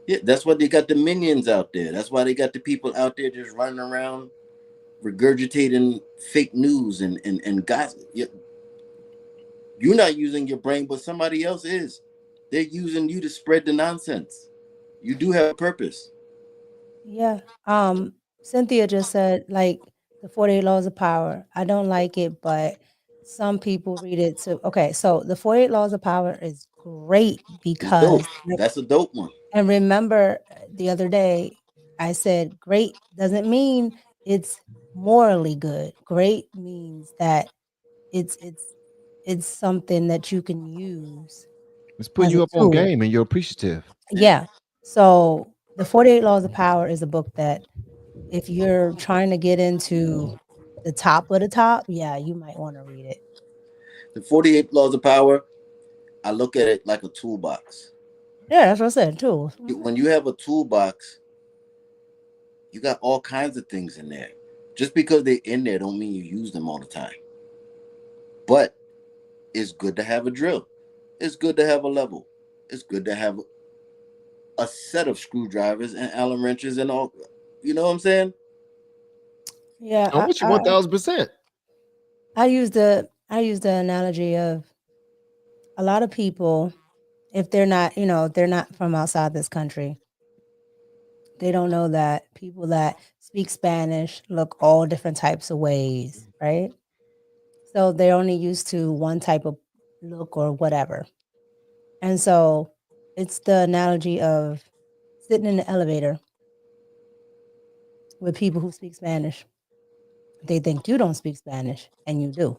Yeah, that's why they got the minions out there. That's why they got the people out there just running around regurgitating fake news and gossip. You're not using your brain, but somebody else is. They're using you to spread the nonsense. You do have a purpose. Yeah. Cynthia just said, like, the 48 Laws of Power. I don't like it, but some people read it too. Okay, so the 48 Laws of Power is great It's because, dope. That's a dope one. and remember the other day, I said great doesn't mean it's morally good. Great means that it's something that you can use It's putting as a you up on tool. game and you're appreciative. Yeah. So the 48 Laws of Power is a book that if you're trying to get into the top of the top, yeah, you might want to read it. The 48 Laws of Power, I look at it like a toolbox. Yeah, that's what I said, tools. When you have a toolbox, you got all kinds of things in there. Just because they're in there don't mean you use them all the time. But it's good to have a drill. It's good to have a level. It's good to have a set of screwdrivers and Allen wrenches and all. You know what I'm saying? Yeah, I want you 1000%. I use the analogy of a lot of people, if they're not, they're not from outside this country, they don't know that people that speak Spanish look all different types of ways, right? So they're only used to one type of look or whatever. And so it's the analogy of sitting in the elevator with people who speak Spanish. They think you don't speak Spanish, and you do.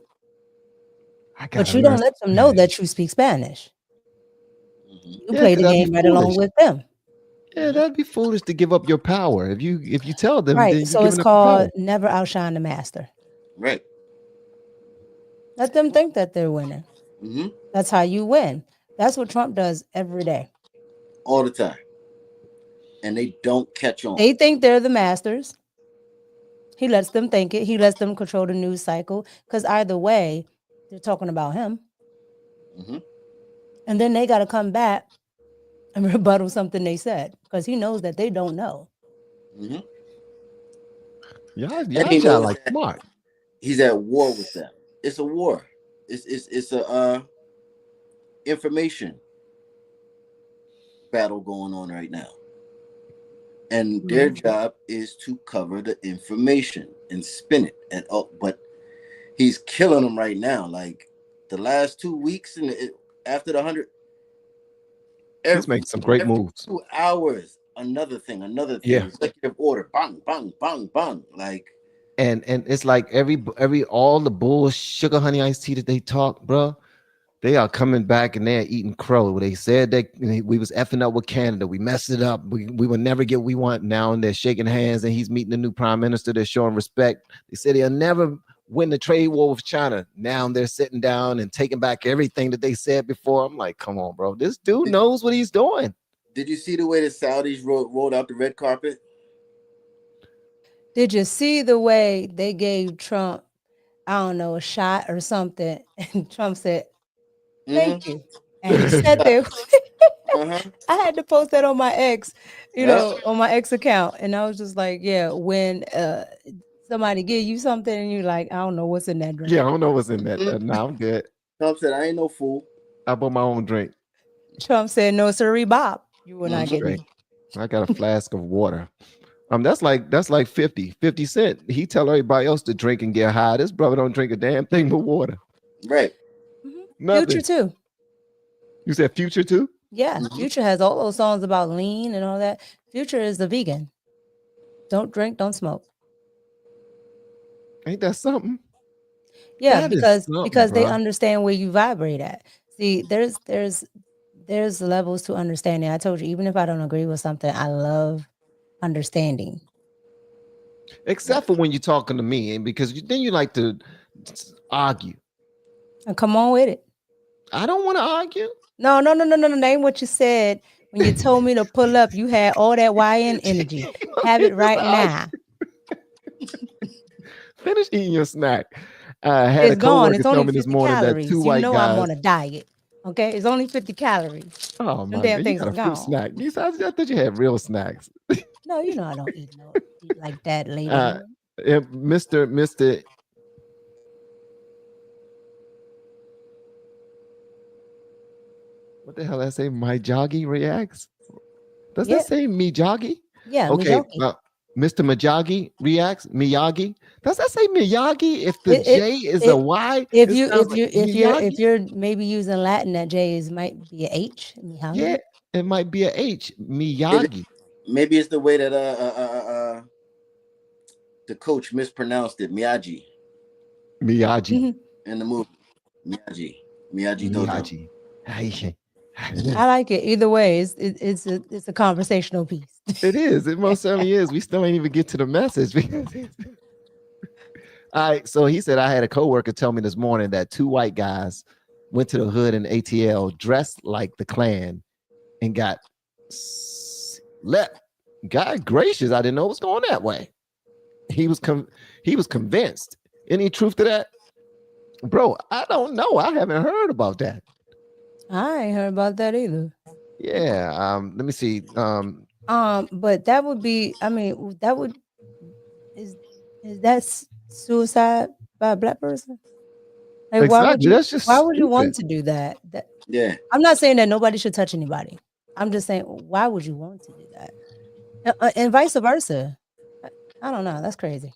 But you don't let them know that you speak Spanish. You play the game right along with them. Yeah, that'd be foolish to give up your power. If you tell them, right. then So it's called never outshine the master. Right. Let them think that they're winning. Mm-hmm. That's how you win. That's what Trump does every day. All the time. And they don't catch on. They think they're the masters. He lets them think it. He lets them control the news cycle. Because either way, they're talking about him. Mm-hmm. And then they got to come back and rebuttal something they said. Because he knows that they don't know. Mm-hmm. Y'all like smart. He's at war with them. It's a war. It's a information battle going on right now. And their job is to cover the information and spin it. But he's killing them right now. Like the last 2 weeks and after the 100, he's making some great moves. 2 hours, another thing, yeah. Executive order, bang, bang, bang, bang. Like, and it's like all the bull sugar honey iced tea that they talk, bro. They are coming back and they're eating crow. They said that we was effing up with Canada. We messed it up. We will never get what we want now. And they're shaking hands and he's meeting the new prime minister. They're showing respect. They said they'll never win the trade war with China. Now they're sitting down and taking back everything that they said before. I'm like, come on, bro. This dude knows what he's doing. Did you see the way the Saudis rolled out the red carpet? Did you see the way they gave Trump, I don't know, a shot or something? And Trump said, thank you. And he sat there. I had to post that on my ex, on my ex account. And I was just like, yeah, when somebody give you something and you're like, I don't know what's in that drink. Yeah, I don't know what's in that. No, I'm good. Trump said, I ain't no fool. I bought my own drink. Trump said, no, sirree, Bob. You will not get me. I got a flask of water. That's like 50 cents. He tell everybody else to drink and get high. This brother don't drink a damn thing but water. Right. Future too. You said Future too? Yeah. Future has all those songs about lean and all that. Future is the vegan. Don't drink, don't smoke. Ain't that something? Yeah, because they understand where you vibrate at. See, there's levels to understanding. I told you, even if I don't agree with something, I love understanding. Except for when you're talking to me, and because then you like to argue. And come on with it. I don't want to argue. No. Name what you said When you told me to pull up, you had all that YN energy. Have it right now. Finish eating your snack. I had It's a gone. coworker It's tell only me this 50 morning that calories. two You white know guys. I'm on a diet. Okay, it's only 50 calories. Oh Them my damn God, you things got a are fruit gone. snack. I thought you had real snacks. No, you know I don't eat like that, lady. Mr. What the hell did I say? Mijagi reacts. Does that say Miyagi? Yeah, okay. Miyagi. Mr. Miyagi reacts. Miyagi. Does that say Miyagi? If the J is a Y, if Miyagi? you're maybe using Latin, that J might be a H. Miyagi. Yeah, it might be a H. Miyagi. Maybe it's the way that the coach mispronounced it. Miyagi. Miyagi. In the movie. Miyagi Dojo. I like it either way. It's a conversational piece. It is. It most certainly is. We still ain't even get to the message. All right. So he said, I had a coworker tell me this morning that two white guys went to the hood in ATL dressed like the Klan and got left. God gracious, I didn't know it was going that way. He was convinced. Any truth to that? Bro, I don't know. I haven't heard about that. I ain't heard about that either. Yeah. Let me see. But that would be, I mean, that would is that suicide by a black person? Like, exactly. why would you want to do that? Yeah. I'm not saying that nobody should touch anybody. I'm just saying, why would you want to do that? And vice versa. I don't know. That's crazy.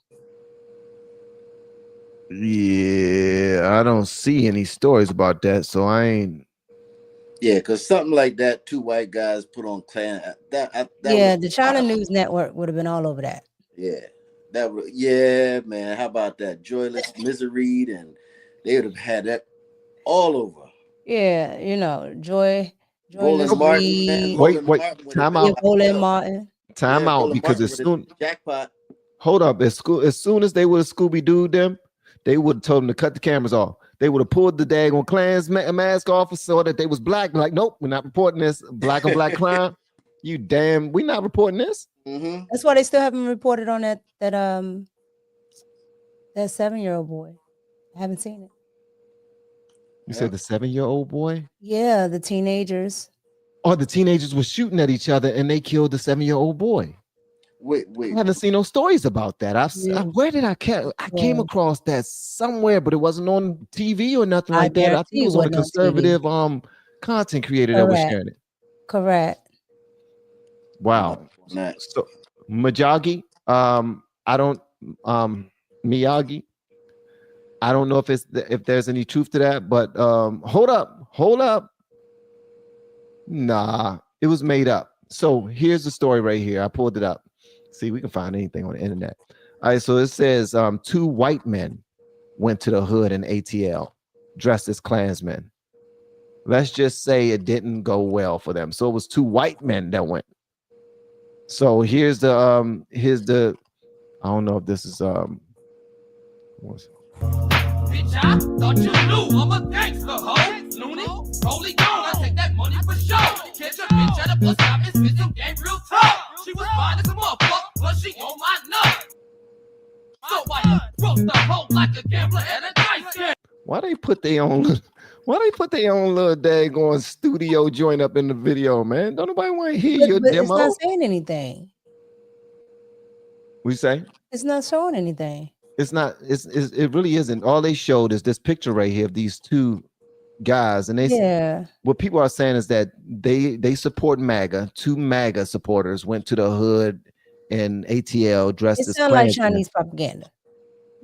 Yeah, I don't see any stories about that, so I ain't. Yeah, because something like that, two white guys put on Klan. The China News Network would have been all over that. Yeah, man. How about that? Joyless Misery, and they would have had that all over. Yeah, Joyless Martin, man. Wait, time out. Roland Martin. Time out, because as soon jackpot. Hold up, as soon as they would have Scooby-Dooed them, they would have told them to cut the cameras off. They would have pulled the daggone Klan's mask off so that they was black. Like, nope, we're not reporting this. Black on black crime. You damn, we not reporting this. Mm-hmm. That's why they still haven't reported on that 7-year-old boy. I haven't seen it. You said the 7-year-old boy? Yeah, the teenagers. Oh, the teenagers were shooting at each other and they killed the 7-year-old boy. Wait. I haven't seen no stories about that. Where did I came across that somewhere, but it wasn't on TV or nothing like that. I think it was on a conservative content creator that was sharing it. Correct. Wow. So Miyagi, I don't Miyagi. I don't know if there's any truth to that, but hold up. Nah, it was made up. So here's the story right here. I pulled it up. See, we can find anything on the internet. All right, so it says two white men went to the hood in ATL dressed as Klansmen. Let's just say it didn't go well for them. So it was two white men that went. So here's the I don't know if this is Bitch, I thought you knew I'm a gangster, ho. Looney, rolling on, I take that money for sure. Catch a bitch at a bus stop and spit some game real tough. She was fine as a motherfucker, but she on my nut. So I broke the hoe like a gambler at a dice game. Why they put their own little daggone studio joint up in the video, man? Don't nobody want to hear your demo. It's not saying anything. What you say? It's not showing anything. It really isn't. All they showed is this picture right here of these two guys, and what people are saying is that they support MAGA. Two MAGA supporters went to the hood in ATL dressed as Klansmen. It sounds like Chinese propaganda.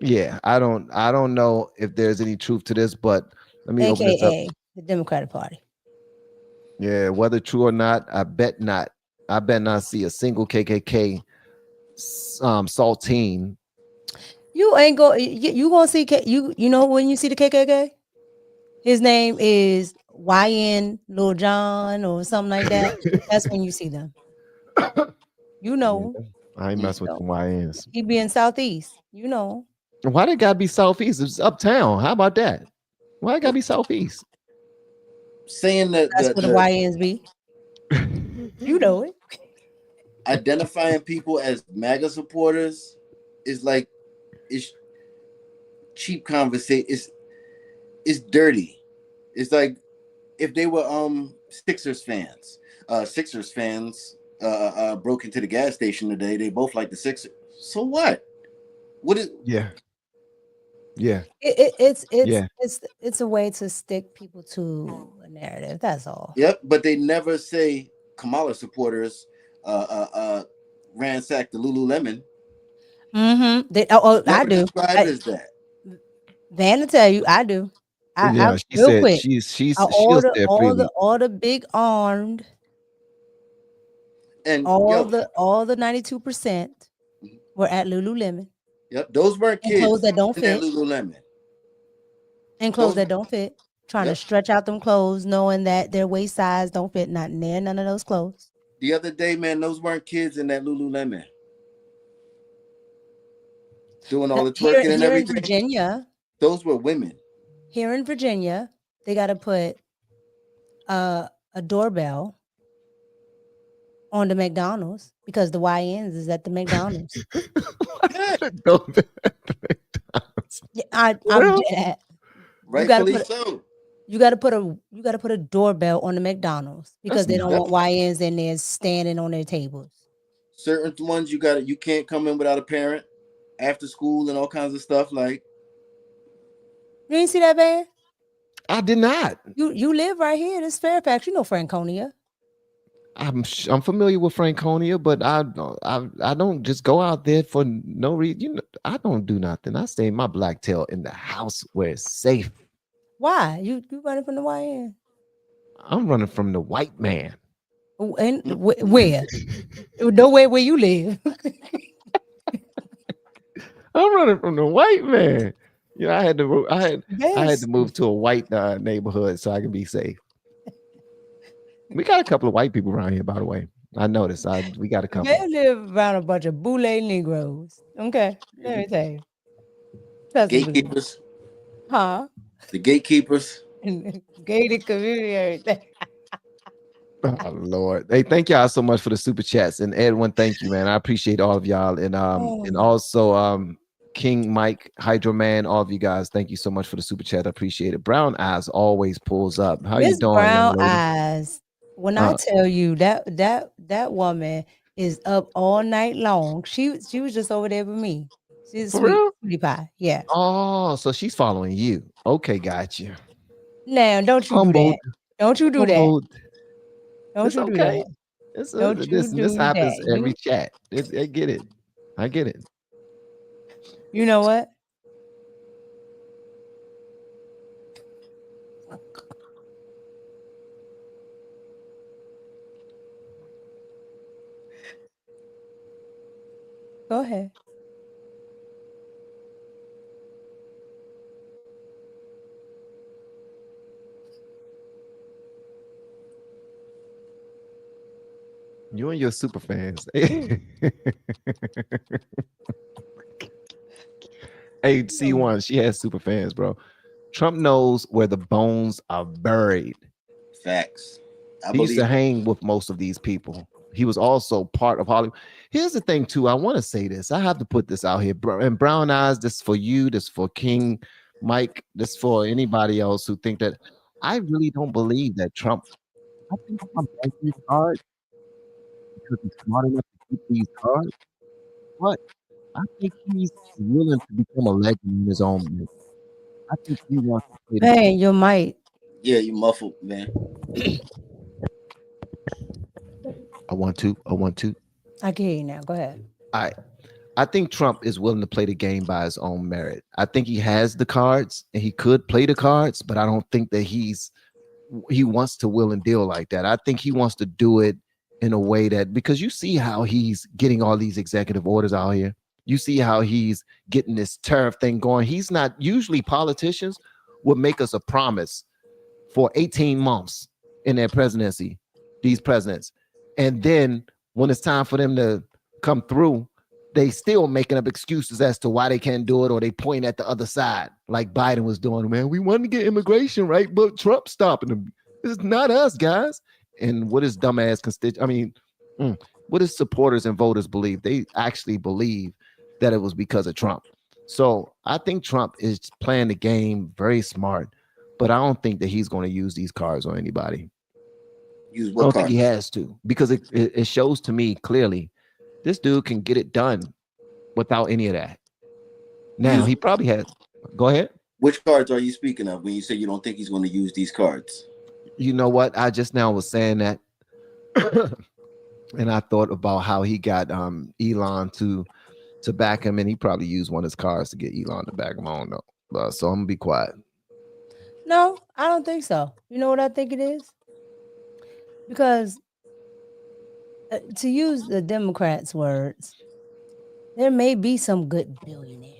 Yeah, I don't know if there's any truth to this, but let me open this up. The Democratic Party. Yeah, whether true or not, I bet not. I bet not see a single KKK saltine. You ain't go. You gonna see? You know when you see the KKK, his name is YN Lil John or something like that. That's when you see them. You know. I ain't mess with the YNs. He be in Southeast. You know. Why they gotta be Southeast? It's uptown. How about that? Why they gotta be Southeast? Saying that that's where the YNs be. You know it. Identifying people as MAGA supporters is like it's cheap conversation. It's dirty. It's like if they were Sixers fans. Sixers fans broke into the gas station today. They both like the Sixers. So what? What is? Yeah. Yeah. It's a way to stick people to a narrative. That's all. Yep, but they never say Kamala supporters ransacked the Lululemon. I do. Described as that. Van to tell you, I do. Yeah, she said quick, she's all the big armed and all the 92% were at Lululemon. Yep, those weren't kids. Clothes that don't fit. Lululemon. And clothes that don't fit. Trying to stretch out them clothes, knowing that their waist size don't fit. Not near none of those clothes. The other day, man, those weren't kids in that Lululemon. Doing all the twerking and everything. In Virginia, those were women. Here in Virginia, they got to put a doorbell on the McDonald's because the YNs is at the McDonald's. I'm dead. Rightfully so. You got to put a doorbell on the McDonald's because they don't want YNs in there standing on their tables. Certain ones you can't come in without a parent after school and all kinds of stuff like. You didn't see that, man? I did not. You live right here. This Fairfax. You know Franconia. I'm familiar with Franconia, but I don't just go out there for no reason. You know, I don't do nothing. I stay my black tail in the house where it's safe. Why? You running from the YN? I'm running from the white man. And where? Nowhere where you live. I'm running from the white man. You know, I had to move to a white neighborhood so I can be safe. We got a couple of white people around here, by the way. I noticed. We got a couple. They live around a bunch of boule Negroes. Okay, let me tell you. Gatekeepers. Huh? The gatekeepers. Gated community, everything. Oh Lord. Hey, thank y'all so much for the super chats. And Edwin, thank you, man. I appreciate all of y'all. And also King Mike, Hydro Man, all of you guys, thank you so much for the super chat. I appreciate it. Brown Eyes always pulls up. How you doing? Brown Eyes. When I tell you that woman is up all night long, she was just over there with me. She's sweetie pie. Yeah. Oh, so she's following you. Okay, got you. Now, don't you do that. Don't you do that. Don't you do that. This happens every chat. I get it. I get it. You know what? Go ahead. You and your super fans. Hey, C1, she has super fans, bro. Trump knows where the bones are buried. Facts. He used to hang with most of these people. He was also part of Hollywood. Here's the thing, too. I want to say this. I have to put this out here. And Brown Eyes, this is for you. This is for King Mike. This is for anybody else who think that. I really don't believe that Trump. I think Trump has these cards because he's smart enough to keep these cards. But I think he's willing to become a legend in his own way. I think he wants to play. Man, you might. Yeah, you muffled, man. I want to. I can hear you now. Go ahead. I think Trump is willing to play the game by his own merit. I think he has the cards and he could play the cards, but I don't think that he wants to will and deal like that. I think he wants to do it in a way that, because you see how he's getting all these executive orders out here. You see how he's getting this tariff thing going. He's not, usually politicians would make us a promise for 18 months in their presidency, these presidents. And then when it's time for them to come through, they still making up excuses as to why they can't do it, or they point at the other side like Biden was doing. Man, we wanted to get immigration right, but Trump's stopping them. It's not us, guys. and what his dumbass what his supporters and voters believe. They actually believe that it was because of Trump. So I think Trump is playing the game very smart, but I don't think that he's going to use these cards on anybody. Use I what don't card? think he has to, because it shows to me clearly this dude can get it done without any of that. Now he probably has. Go ahead. Which cards are you speaking of when you say you don't think he's going to use these cards? You know what? I just now was saying that, and I thought about how he got Elon to back him, and he probably used one of his cards to get Elon to back him. I don't know. So I'm gonna be quiet. No, I don't think so. You know what I think it is? Because to use the Democrats' words, there may be some good billionaires.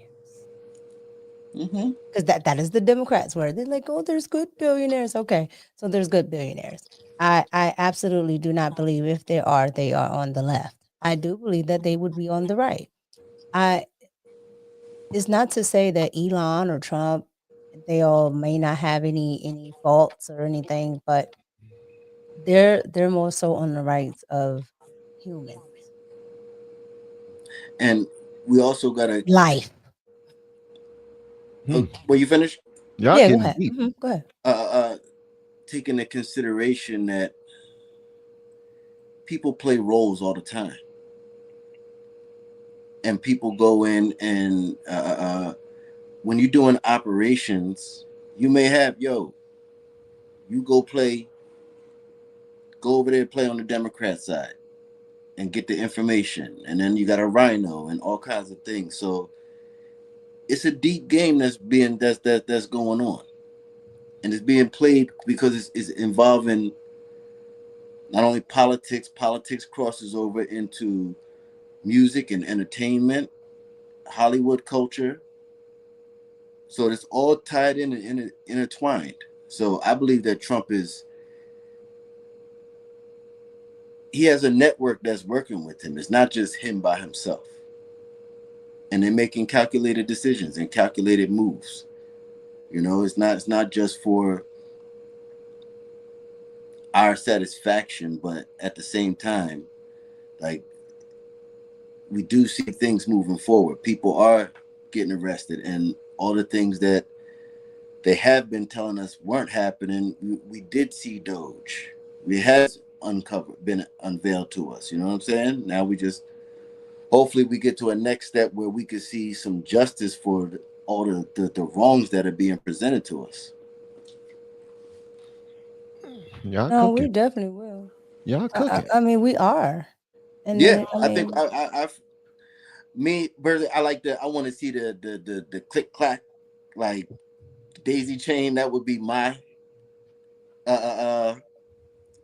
Because that is the Democrats' word. They're like, oh, there's good billionaires. Okay, so there's good billionaires. I absolutely do not believe if they are on the left. I do believe that they would be on the right. It's not to say that Elon or Trump, they all may not have any faults or anything, but they're more so on the rights of humans. And we also got to life. Were you finished? Yeah, go ahead. Go ahead. Take into consideration that people play roles all the time, and people go in and when you're doing operations, you may have you go over there, play on the Democrat side and get the information, and then you got a rhino and all kinds of things. So it's a deep game that's going on, and it's being played because it's involving not only politics. Politics crosses over into music and entertainment, Hollywood culture. So it's all tied in and intertwined. So I believe that Trump he has a network that's working with him. It's not just him by himself. And they're making calculated decisions and calculated moves. It's not just for our satisfaction, but at the same time, like, we do see things moving forward. People are getting arrested, and all the things that they have been telling us weren't happening, we did see Doge. We had been unveiled to us. You know what I'm saying? Now hopefully we get to a next step where we could see some justice for all the wrongs that are being presented to us. Yeah, no, we definitely will. Yeah, cooking. I mean, we are. And yeah, I think me personally, I like I want to see the click clack, like daisy chain. That would be my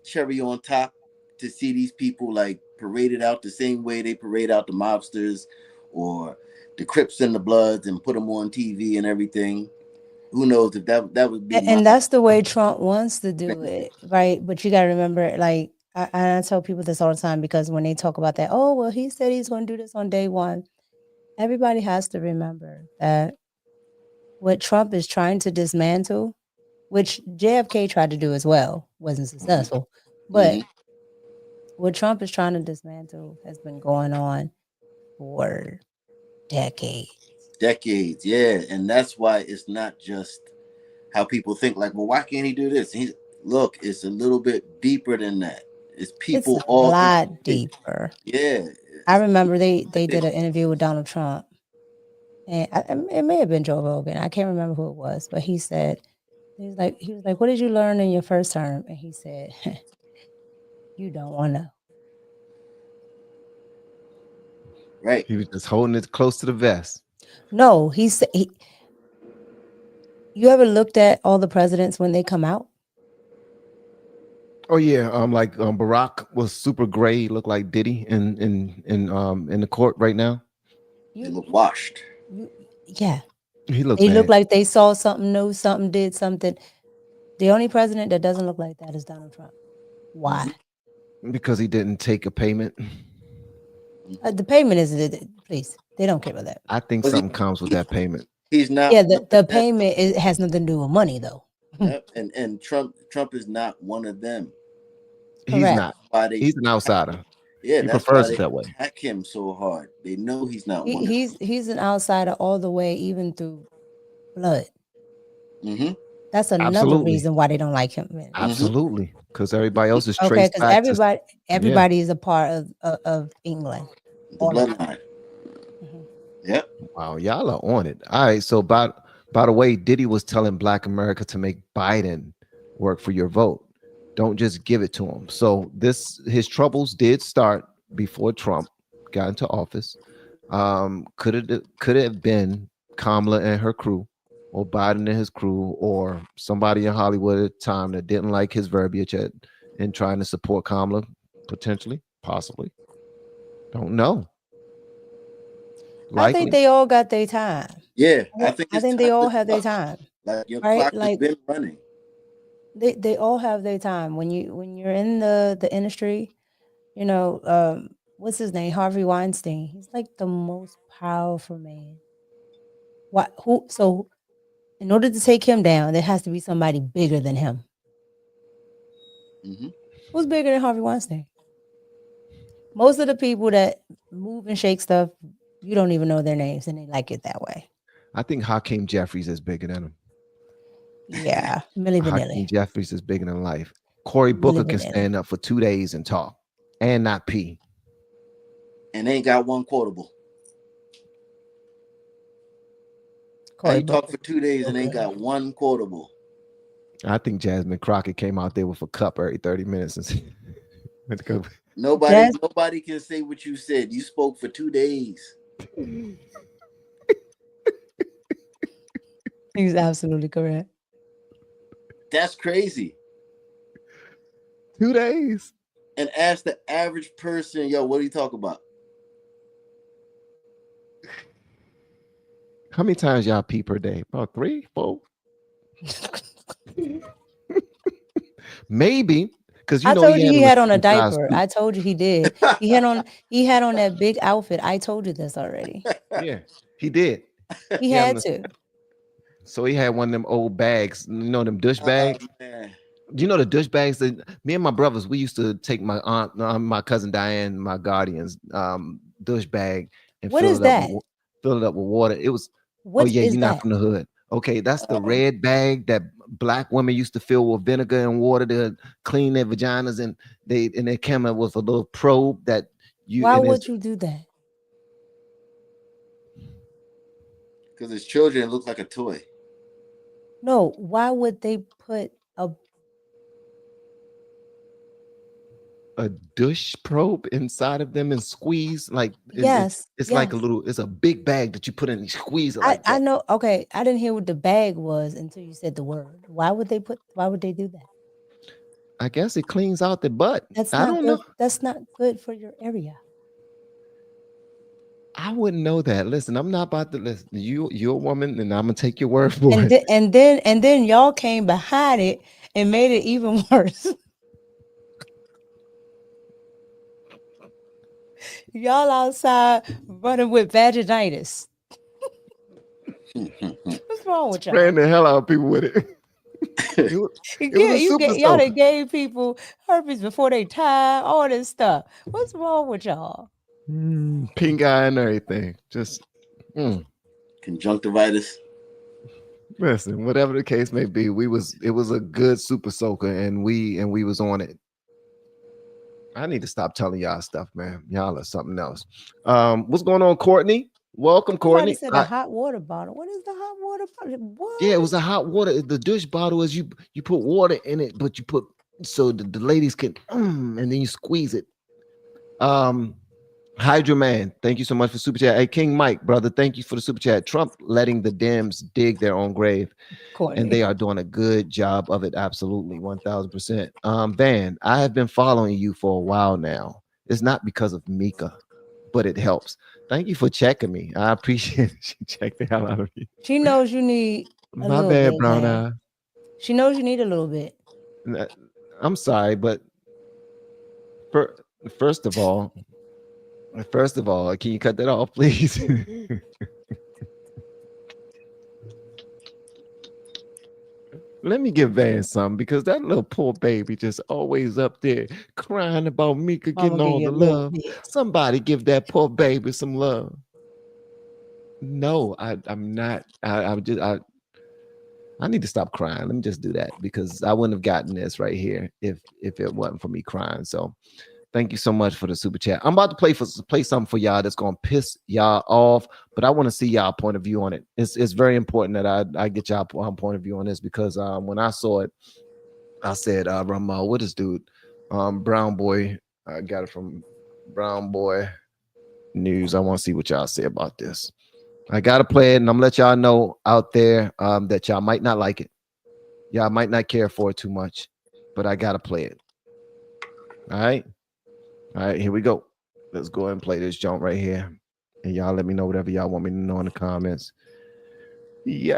cherry on top, to see these people like paraded out the same way they parade out the mobsters or the Crips and the Bloods and put them on TV and everything. Who knows if that would be. And that's the way Trump wants to do it, right? But you got to remember, like, I tell people this all the time, because when they talk about that, oh, well, he said he's going to do this on day one. Everybody has to remember that what Trump is trying to dismantle, which JFK tried to do as well, wasn't successful. But what Trump is trying to dismantle has been going on for decades. Decades, yeah. And that's why it's not just how people think, like, well, why can't he do this? Look, it's a little bit deeper than that. It's people a lot deeper. Yeah. I remember they did an interview with Donald Trump. And it may have been Joe Rogan. I can't remember who it was, but he said, he was like, what did you learn in your first term? And he said, you don't want to know. Right. He was just holding it close to the vest. No, he said, you ever looked at all the presidents when they come out? Oh yeah, Barack was super gray. He looked like Diddy in the court right now. He looked washed. Yeah, he looked like they saw something, knew something, did something. The only president that doesn't look like that is Donald Trump. Why? Because he didn't take a payment. The payment is, please, they don't care about that. I think something comes with that payment. He's not. Yeah, the payment has nothing to do with money, though. Yep. And Trump is not one of them. He's Correct. not. Why they? He's an outsider. Yeah, He that's prefers why it they that way. attack him so hard. They know he's not one. He's an outsider all the way, even through blood. Mm-hmm. That's another Absolutely. reason why they don't like him. Absolutely, because everybody else is Okay, traced because back to everybody is a part of England. The All of them. bloodline. Mhm. Yep. Wow, y'all are on it. All right. So by the way, Diddy was telling Black America to make Biden work for your vote. Don't just give it to him. So his troubles did start before Trump got into office. Could it have been Kamala and her crew, or Biden and his crew, or somebody in Hollywood at the time that didn't like his verbiage and trying to support Kamala, potentially, possibly. Don't know. I think they all got their time. Yeah, I think they all have their time. Like your right? clock has Like been running. they all have their time. When you're in the industry, you know, what's his name? Harvey Weinstein. He's like the most powerful man. So in order to take him down, there has to be somebody bigger than him. Mm-hmm. Who's bigger than Harvey Weinstein? Most of the people that move and shake stuff, you don't even know their names, and they like it that way. I think Hakeem Jeffries is bigger than him. Yeah, Milli Hakeem Vanilli. Jeffries is bigger than life. Cory Booker can stand up for 2 days and talk and not pee. And ain't got one quotable. How you talk for 2 days and ain't got one quotable? I think Jasmine Crockett came out there with a cup every 30 minutes and Nobody can say what you said. You spoke for 2 days. He's absolutely correct. That's crazy. 2 days. And ask the average person, yo, what do you talk about? How many times y'all pee per day? About 3, 4? Maybe. Because I told you he had on a diaper. I told you he did. He had on that big outfit. I told you this already. Yeah, he did. He had to. So he had one of them old bags, you know, them douche bags. Do you know the douche bags that me and my brothers, we used to take my aunt, my cousin Diane, my guardian's douche bag and fill it up with water. It was you're not from the hood. Okay, that's the red bag that Black women used to fill with vinegar and water to clean their vaginas, and they came up with a little probe that you. Why would you do that? Because his children look like a toy. No, why would they put a douche probe inside of them and squeeze like it's like it's a big bag that you put in and squeeze it like that. I know. Okay, I didn't hear what the bag was until you said the word. Why would they do that? I guess it cleans out the butt. I don't know. That's not good for your area. I wouldn't know that. Listen, I'm not about to listen. You're a woman, and I'm gonna take your word for it. And then y'all came behind it and made it even worse. Y'all outside running with vaginitis. What's wrong with y'all? Spraying the hell out of people with it. Y'all that gave people herpes before they tied, all this stuff. What's wrong with y'all? Pink eye and everything. Just conjunctivitis. Listen, whatever the case may be, it was a good super soaker, and we was on it. I need to stop telling y'all stuff, man. Y'all are something else. What's going on, Courtney? Welcome, Courtney. Somebody said a hot water bottle. What is the hot water bottle? What? Yeah, it was a hot water. The douche bottle is you put water in it, but you put so the ladies can and then you squeeze it. Hydra Man, thank you so much for super chat. Hey, King Mike, brother, thank you for the super chat. Trump letting the Dems dig their own grave, and they are doing a good job of it. Absolutely, 1000%. Van, I have been following you for a while now. It's not because of Mika, but it helps. Thank you for checking me. I appreciate it. She checked the hell out of me. She knows you need a my little bad, bit, brown man. eye. She knows you need a little bit. I'm sorry, but first of all, can you cut that off, please? Let me give Van something, because that little poor baby just always up there crying about Mika getting all the love. Somebody give that poor baby some love. No, I'm not. I need to stop crying. Let me just do that, because I wouldn't have gotten this right here if it wasn't for me crying. So thank you so much for the super chat. I'm about to play something for y'all that's gonna piss y'all off, but I want to see y'all point of view on it. It's very important that I get y'all point of view on this, because when I saw it, I said, what is dude? Brown Boy. I got it from Brown Boy News. I want to see what y'all say about this. I gotta play it, and I'm gonna let y'all know out there that y'all might not like it. Y'all might not care for it too much, but I gotta play it. All right, here we go. Let's go ahead and play this joint right here, and y'all let me know whatever y'all want me to know in the comments. Yeah.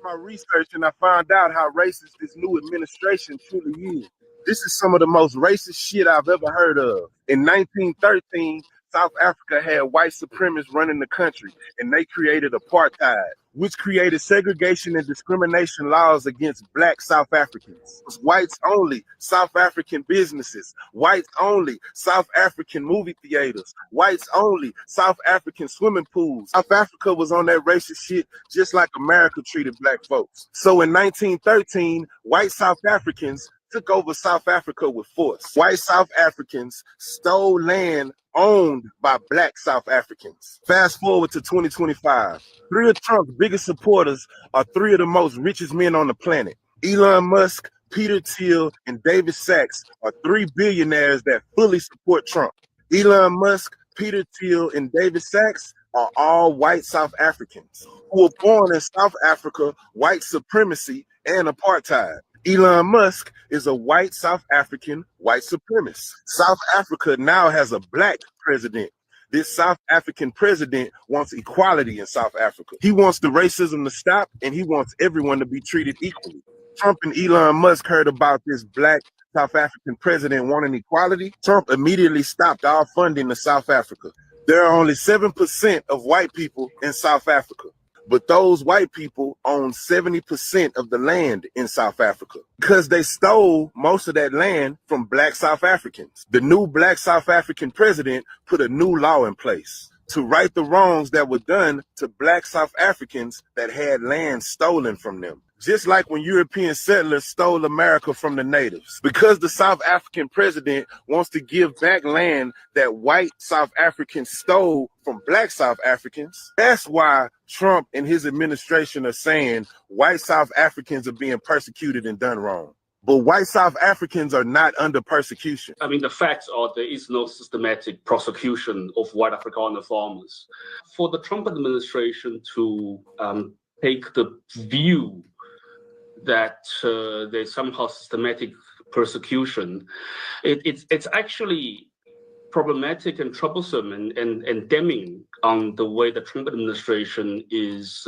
My research, and I found out how racist this new administration truly is. This is some of the most racist shit I've ever heard of. In 1913, South Africa had white supremacists running the country, and they created apartheid, which created segregation and discrimination laws against black South Africans. It was whites only South African businesses, whites only South African movie theaters, whites only South African swimming pools. South Africa was on that racist shit just like America treated black folks. So in 1913, white South Africans took over South Africa with force. White South Africans stole land owned by black South Africans. Fast forward to 2025. Three of Trump's biggest supporters are three of the most richest men on the planet. Elon Musk, Peter Thiel, and David Sachs are three billionaires that fully support Trump. Elon Musk, Peter Thiel, and David Sachs are all white South Africans who were born in South Africa, white supremacy, and apartheid. Elon Musk is a white South African white supremacist. South Africa now has a black president. This South African president wants equality in South Africa. He wants the racism to stop, and he wants everyone to be treated equally. Trump and Elon Musk heard about this black South African president wanting equality. Trump immediately stopped all funding to South Africa. There are only 7% of white people in South Africa. But those white people own 70% of the land in South Africa because they stole most of that land from black South Africans. The new black South African president put a new law in place to right the wrongs that were done to black South Africans that had land stolen from them. Just like when European settlers stole America from the natives. Because the South African president wants to give back land that white South Africans stole from black South Africans, that's why Trump and his administration are saying white South Africans are being persecuted and done wrong. But white South Africans are not under persecution. I mean, the facts are there is no systematic prosecution of white Afrikaner farmers. For the Trump administration to take the view that there's somehow systematic persecution, it's actually problematic and troublesome and damning on the way the Trump administration is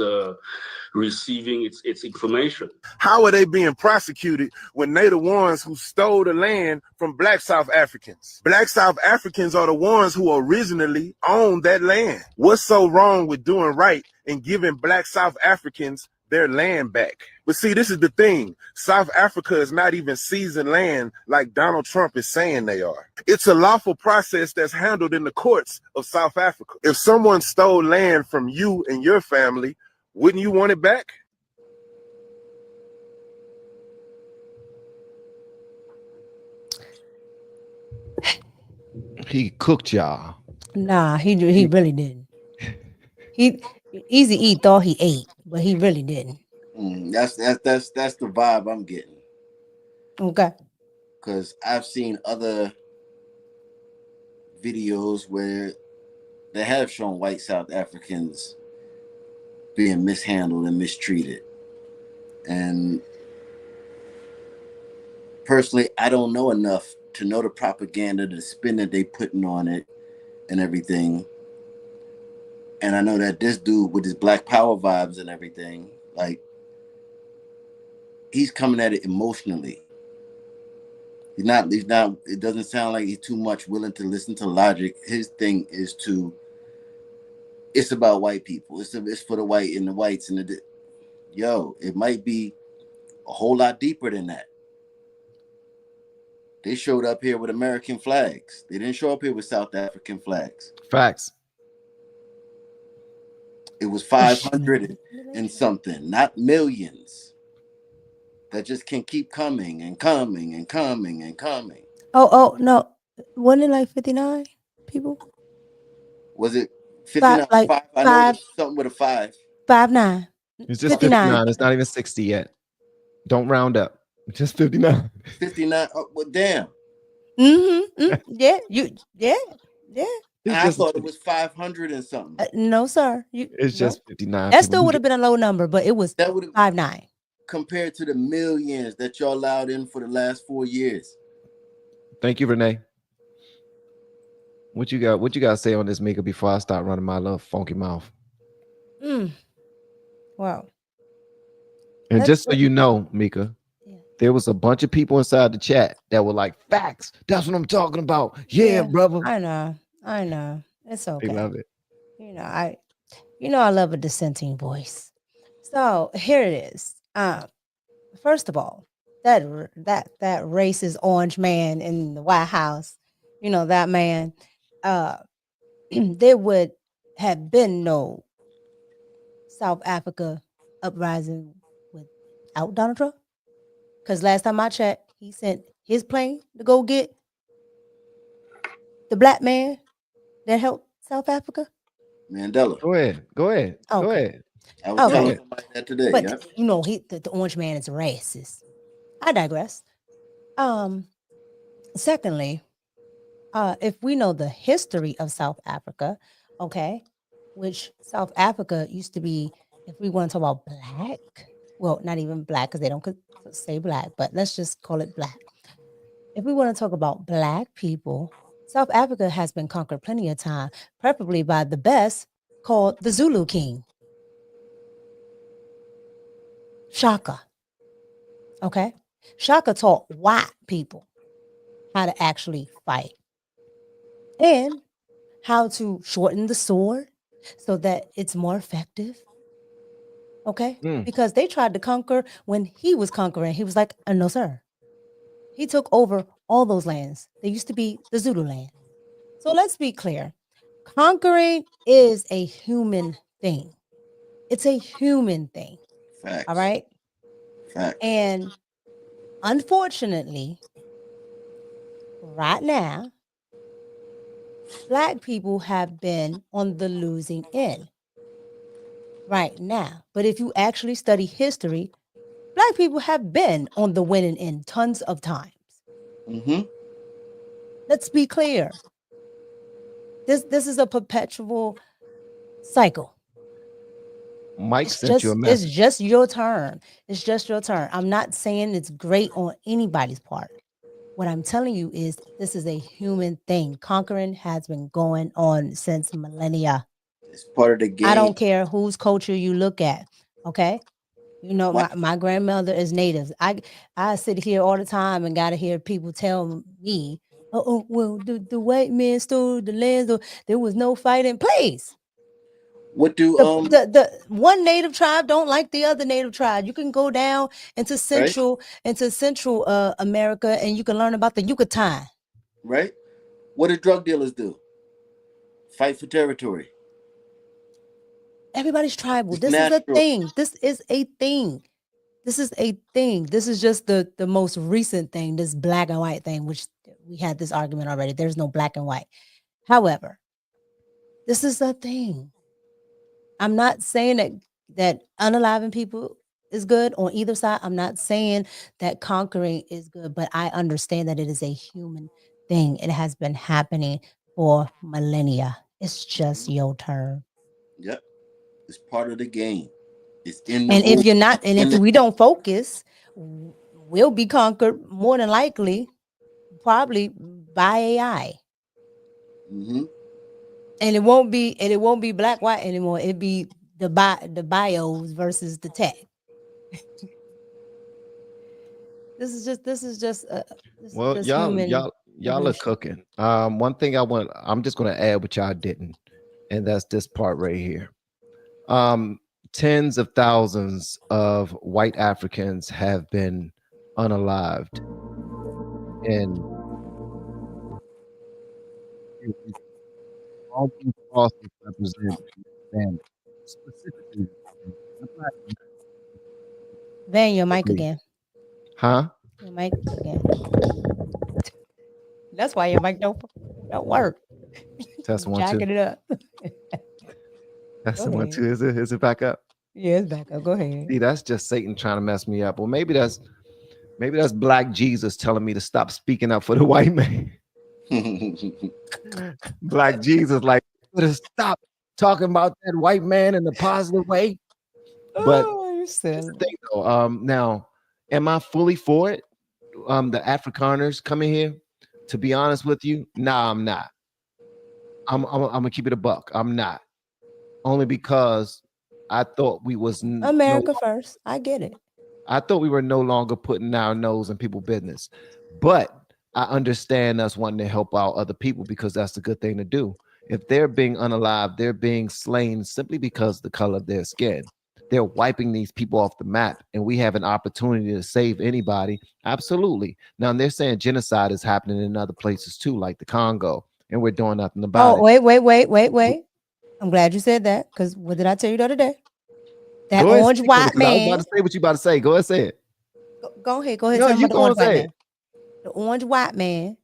receiving its information. How are they being prosecuted when they're the ones who stole the land from black South Africans? Black South Africans are the ones who originally owned that land. What's so wrong with doing right and giving black South Africans their land back? But see, this is the thing. South Africa is not even seizing land like Donald Trump is saying they are. It's a lawful process that's handled in the courts of South Africa. If someone stole land from you and your family, wouldn't you want it back? He cooked y'all. Nah, he really didn't. Easy E thought he ate, but he really didn't. That's the vibe I'm getting. Okay. Because I've seen other videos where they have shown white South Africans being mishandled and mistreated. And personally, I don't know enough to know the propaganda, the spin that they putting on it and everything. And I know that this dude with his black power vibes and everything, like, he's coming at it emotionally. He's not, it doesn't sound like he's too much willing to listen to logic. His thing is to it's about white people. It's for the white and the whites and the yo. It might be a whole lot deeper than that. They showed up here with American flags. They didn't show up here with South African flags. Facts. It was 500 and something, not millions. That just can keep coming and coming and coming and coming. Oh no, wasn't it like 59 people? Was it 59? Like five? I know it was something with a 5. 59. It's just 59. It's not even 60 yet. Don't round up. It's just 59. 59. Oh, well, damn. Yeah. I thought it was 500 and something. No, sir. It's just 59. That still would have been a low number, but it was 59. Compared to the millions that y'all allowed in for the last 4 years. Thank you, Renee. What you got to say on this, Mika, before I start running my little funky mouth? Wow. And just so you know, Mika, there was a bunch of people inside the chat that were like, facts. That's what I'm talking about. Yeah, brother. I know. It's okay. They love it. I love a dissenting voice. So here it is. First of all, that racist orange man in the White House, that man, there would have been no South Africa uprising without Donald Trump. Because last time I checked, he sent his plane to go get the black man that helped South Africa. Mandela. Go ahead. Okay. Go ahead. I was telling somebody that today. But the orange man is racist. I digress. Secondly, if we know the history of South Africa, okay, which South Africa used to be, if we want to talk about black, well, not even black because they don't say black, but let's just call it black. If we want to talk about black people, South Africa has been conquered plenty of time, preferably by the best, called the Zulu King. Shaka. Okay? Shaka taught white people how to actually fight and how to shorten the sword so that it's more effective. Okay? Because they tried to conquer when he was conquering. He was like, no, sir. He took over all those lands. They used to be the Zulu land. So let's be clear. Conquering is a human thing. It's a human thing. Facts. All right? Facts. And unfortunately, right now, black people have been on the losing end right now. But if you actually study history, black people have been on the winning end tons of times. Let's be clear. This is a perpetual cycle. Mike sent you a message. It's just your turn. It's just your turn. I'm not saying it's great on anybody's part. What I'm telling you is this is a human thing. Conquering has been going on since millennia. It's part of the game. I don't care whose culture you look at. Okay. My grandmother is native. I sit here all the time and gotta hear people tell me, well, the white man stole the lands, or there was no fighting. Please. What do the one native tribe don't like the other native tribe? You can go down into Central America and you can learn about the Yucatan. Right? What do drug dealers do? Fight for territory. Everybody's tribal. This is a thing. This is a thing. This is a thing. This is just the most recent thing, this black and white thing, which we had this argument already. There's no black and white. However, this is a thing. I'm not saying that unaliving people is good on either side. I'm not saying that conquering is good, but I understand that it is a human thing. It has been happening for millennia. It's just your turn. Yep. It's part of the game. It's in the and if you're not, and if we don't focus, we'll be conquered more than likely, probably by AI. And it won't be black white anymore. It'd be the bios versus the tech. This is just y'all are cooking. One thing I'm just gonna add, which I didn't, And that's this part right here. Tens of thousands of white Africans have been unalived. And all these crosses represent family, specifically the black Van, your mic family. again. Huh? Your mic again. That's why your mic don't work. Test You 1 2. jacking it up. That's Go 1 ahead. 2. Is it back up? Yeah, it's back up. Go ahead. See, that's just Satan trying to mess me up. Well, maybe that's Black Jesus telling me to stop speaking up for the white man. Black Jesus, like, to stop talking about that white man in a positive way. But Oh, you're here's the silly. thing, though. Now, am I fully for it? The Afrikaners coming here. To be honest with you, nah, I'm not. I'm gonna keep it a buck. I'm not. Only because I thought we was America first. I get it. I thought we were no longer putting our nose in people's business. But I understand us wanting to help out other people because that's the good thing to do. If they're being unalive, they're being slain simply because of the color of their skin. They're wiping these people off the map, and we have an opportunity to save anybody. Absolutely. Now they're saying genocide is happening in other places too, like the Congo, and we're doing nothing about it. Wait. I'm glad you said that, because what did I tell you the other day? That Go ahead, orange speak on it, white 'cause I was man. about to say what you about to say. Go ahead, say it. Go ahead. No, Tell me you about the go orange and white say man. it. The orange white man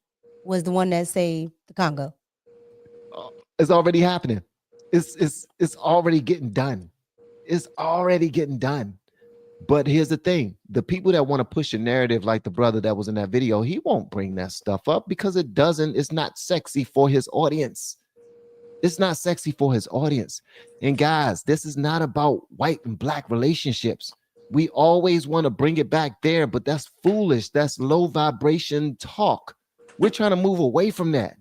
was the one that saved the Congo. It's already happening. It's already getting done. It's already getting done. But here's the thing: the people that want to push a narrative, like the brother that was in that video, he won't bring that stuff up because it's not sexy for his audience. It's not sexy for his audience. And guys, this is not about white and black relationships. We always want to bring it back there, but that's foolish. That's low vibration talk. We're trying to move away from that.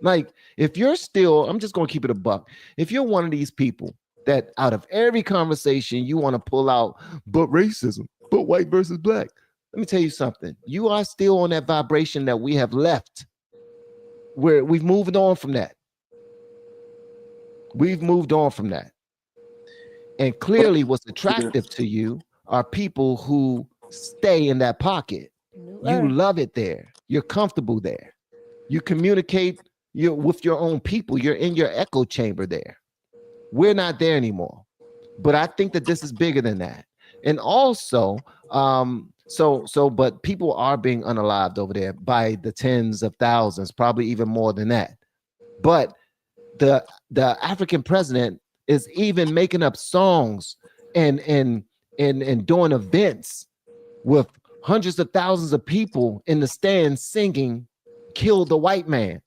Like, if you're still, I'm just going to keep it a buck. If you're one of these people that out of every conversation you want to pull out, but racism, but white versus black, let me tell you something. You are still on that vibration that we have left, where we've moved on from that. We've moved on from that. And clearly what's attractive to you are people who stay in that pocket. You love it there. You're comfortable there. You communicate with your own people. You're in your echo chamber there. We're not there anymore. But I think that this is bigger than that. And also, but people are being unalived over there by the tens of thousands, probably even more than that. But the African president is even making up songs and doing events with hundreds of thousands of people in the stands singing "Kill the White Man."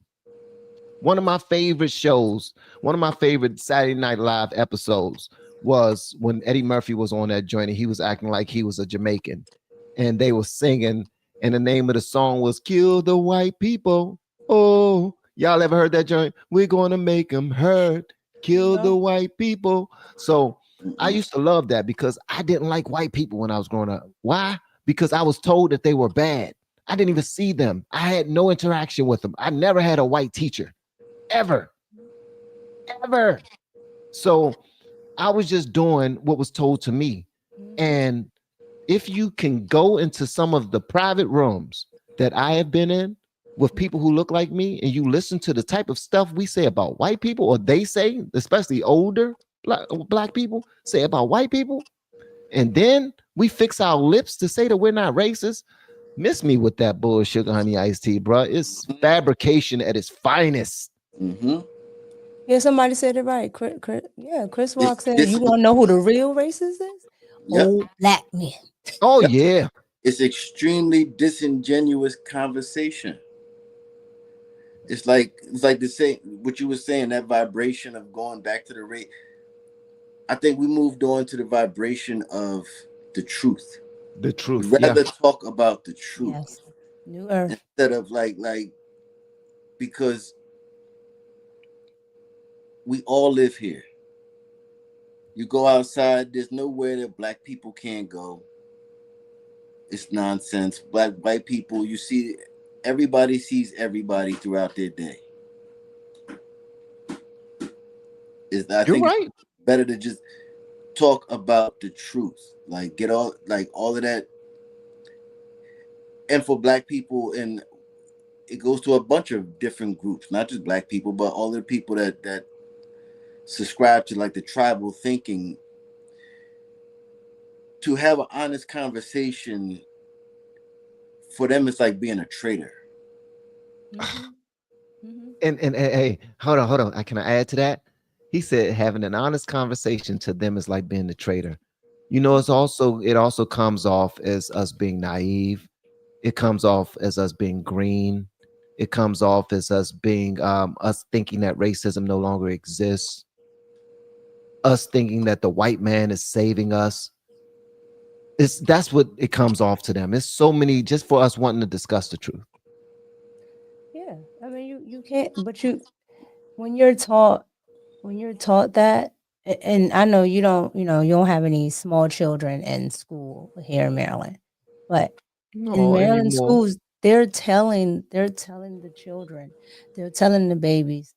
One of my favorite shows, one of my favorite Saturday Night Live episodes was when Eddie Murphy was on that joint and he was acting like he was a Jamaican, and they were singing, and the name of the song was "Kill the White People." Oh, y'all ever heard that joint? We're gonna make them hurt. Kill the white people. So I used to love that because I didn't like white people when I was growing up. Why? Because I was told that they were bad. I didn't even see them. I had no interaction with them. I never had a white teacher, ever. So I was just doing what was told to me. And if you can go into some of the private rooms that I have been in with people who look like me, and you listen to the type of stuff we say about white people, or they say, especially older black people say about white people, and then we fix our lips to say that we're not racist, miss me with that bullshit, honey iced tea, bro. It's fabrication at its finest. Yeah, somebody said it right. Chris Rock said, "You want to know who the real racist is? Old black men." Oh yeah, it's extremely disingenuous conversation. It's like the same what you were saying, that vibration of going back to the rate. I think we moved on to the vibration of the truth. The truth. We'd rather talk about the truth. Yes. New Earth. Instead of like because we all live here. You go outside, there's nowhere that black people can't go. It's nonsense. White people, you see, everybody sees everybody throughout their day. I You're think right. it's better to just talk about the truth. Like get all of that. And for black people, and it goes to a bunch of different groups, not just black people, but all the people that subscribe to like the tribal thinking, to have an honest conversation. For them, it's like being a traitor. And hey, hold on. Can I add to that? He said having an honest conversation to them is like being the traitor. You know, it also comes off as us being naive. It comes off as us being green. It comes off as us being us thinking that racism no longer exists. Us thinking that the white man is saving us. That's what it comes off to them. It's so many just for us wanting to discuss the truth. Yeah, I mean, you can't, but when you're taught that, and I know you don't have any small children in school here in Maryland, but in No Maryland anymore. schools, they're telling the children, they're telling the babies,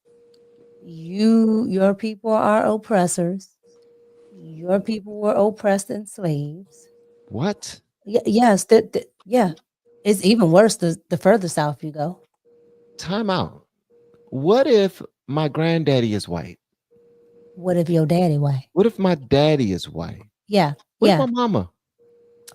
your people are oppressors. Your people were oppressed and slaves. What? Yes, yeah. It's even worse the further south you go. Time out. What if my granddaddy is white? What if your daddy white? What if my daddy is white? Yeah, What yeah. if my mama?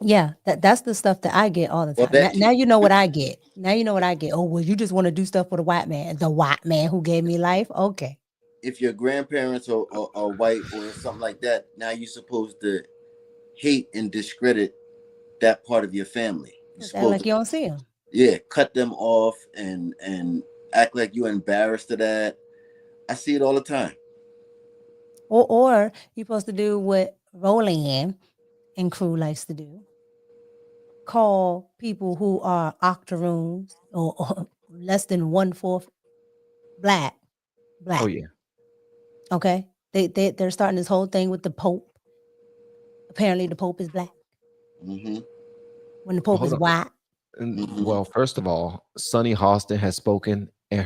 Yeah, that's the stuff that I get all the time. Well, Now you know what I get. Now you know what I get. Oh, well, you just want to do stuff with a white man. The white man who gave me life. Okay. If your grandparents are white or something like that, now you're supposed to hate and discredit that part of your family. Act like you don't see him. Yeah, cut them off and act like you're embarrassed of that. I see it all the time. Or you're supposed to do what Roland and crew likes to do. Call people who are octoroons or less than 1/4 black. Oh yeah. Okay. They're starting this whole thing with the Pope. Apparently the Pope is black. Mm-hmm. When the Pope is white. Well, first of all, Sonny Hostin has spoken, and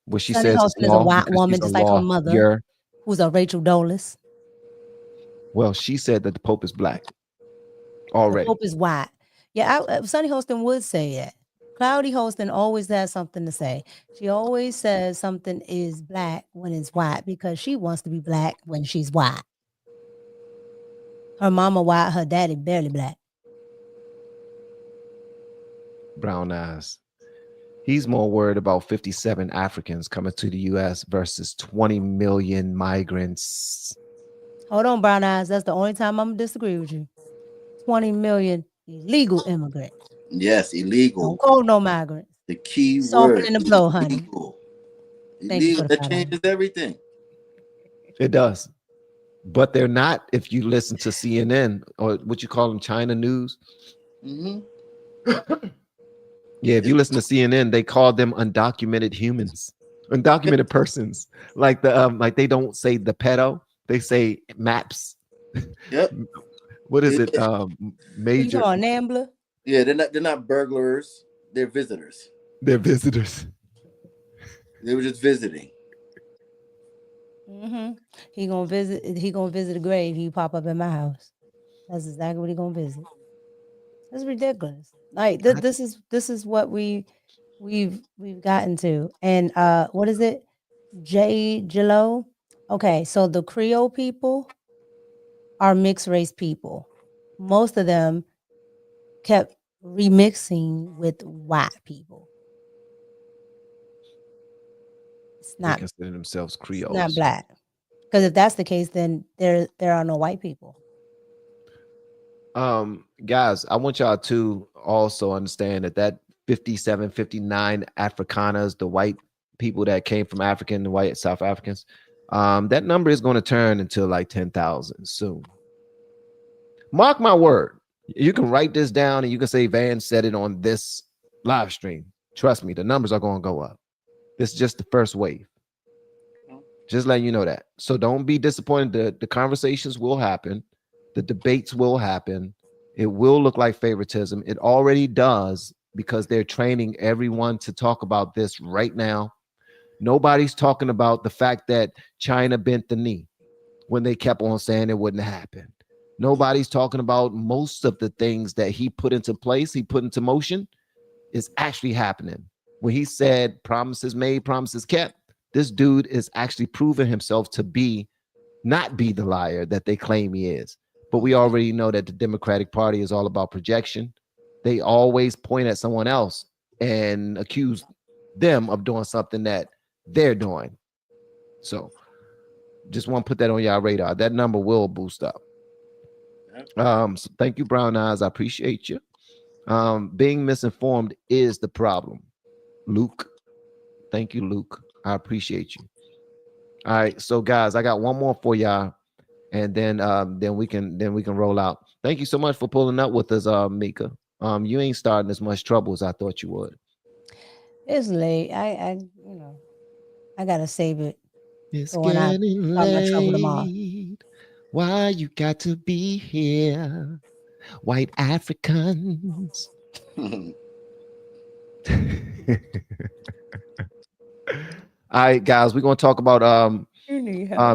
what she Sonny says Hostin is a white woman, just like her mother, who's a Rachel Dolezal. Well, she said that the Pope is black already. The Pope is white. Yeah, Sonny Hostin would say that. Cloudy Hostin always has something to say. She always says something is black when it's white because she wants to be black when she's white. Her mama white, her daddy barely black. Brown eyes. He's more worried about 57 Africans coming to the U.S. versus 20 million migrants. Hold on, brown eyes. That's the only time I'm going to disagree with you. 20 million illegal immigrants. Yes, illegal. Don't call no migrants. The key Soften word. in the blow, honey. Illegal. Thank you for the that changes everything. It does. But they're not if you listen to CNN or what you call them, China News. Mm-hmm. Yeah, if you listen to CNN, they call them undocumented humans, undocumented persons. Like they don't say the pedo, they say maps. Yep. What is it? Major. You on Nambla? Yeah, they're not burglars. They're visitors. They're visitors. They were just visiting. Mm-hmm. He gonna visit a grave. He pop up in my house. That's exactly what he gonna visit. That's ridiculous. Like this is what we've gotten to. And what is it? Jello. Okay, so the Creole people are mixed race people. Most of them kept remixing with white people. It's not, they consider themselves Creoles. Not black. Because if that's the case, then there are no white people. Guys, I want y'all to also understand that 57, 59 Afrikaners, the white people that came from Africa and the white South Africans, that number is going to turn into like 10,000 soon. Mark my word. You can write this down and you can say Van said it on this live stream. Trust me, the numbers are going to go up. This is just the first wave. Just letting you know that. So don't be disappointed. The conversations will happen. The debates will happen. It will look like favoritism. It already does because they're training everyone to talk about this right now. Nobody's talking about the fact that China bent the knee when they kept on saying it wouldn't happen. Nobody's talking about most of the things that he put into place, he put into motion, is actually happening. When he said promises made, promises kept, this dude is actually proving himself to not be the liar that they claim he is. But we already know that the Democratic Party is all about projection. They always point at someone else and accuse them of doing something that they're doing. So just want to put that on y'all radar. That number will boost up. So thank you, Brown Eyes. I appreciate you. Being misinformed is the problem. Luke. Thank you, Luke. I appreciate you. All right, so guys, I got one more for y'all, and then we can roll out. Thank you so much for pulling up with us, Mika. You ain't starting as much trouble as I thought you would. It's late. I gotta save it. It's for when I getting start my trouble tomorrow. late. Why you got to be here, white Africans? All right, guys, we're gonna talk about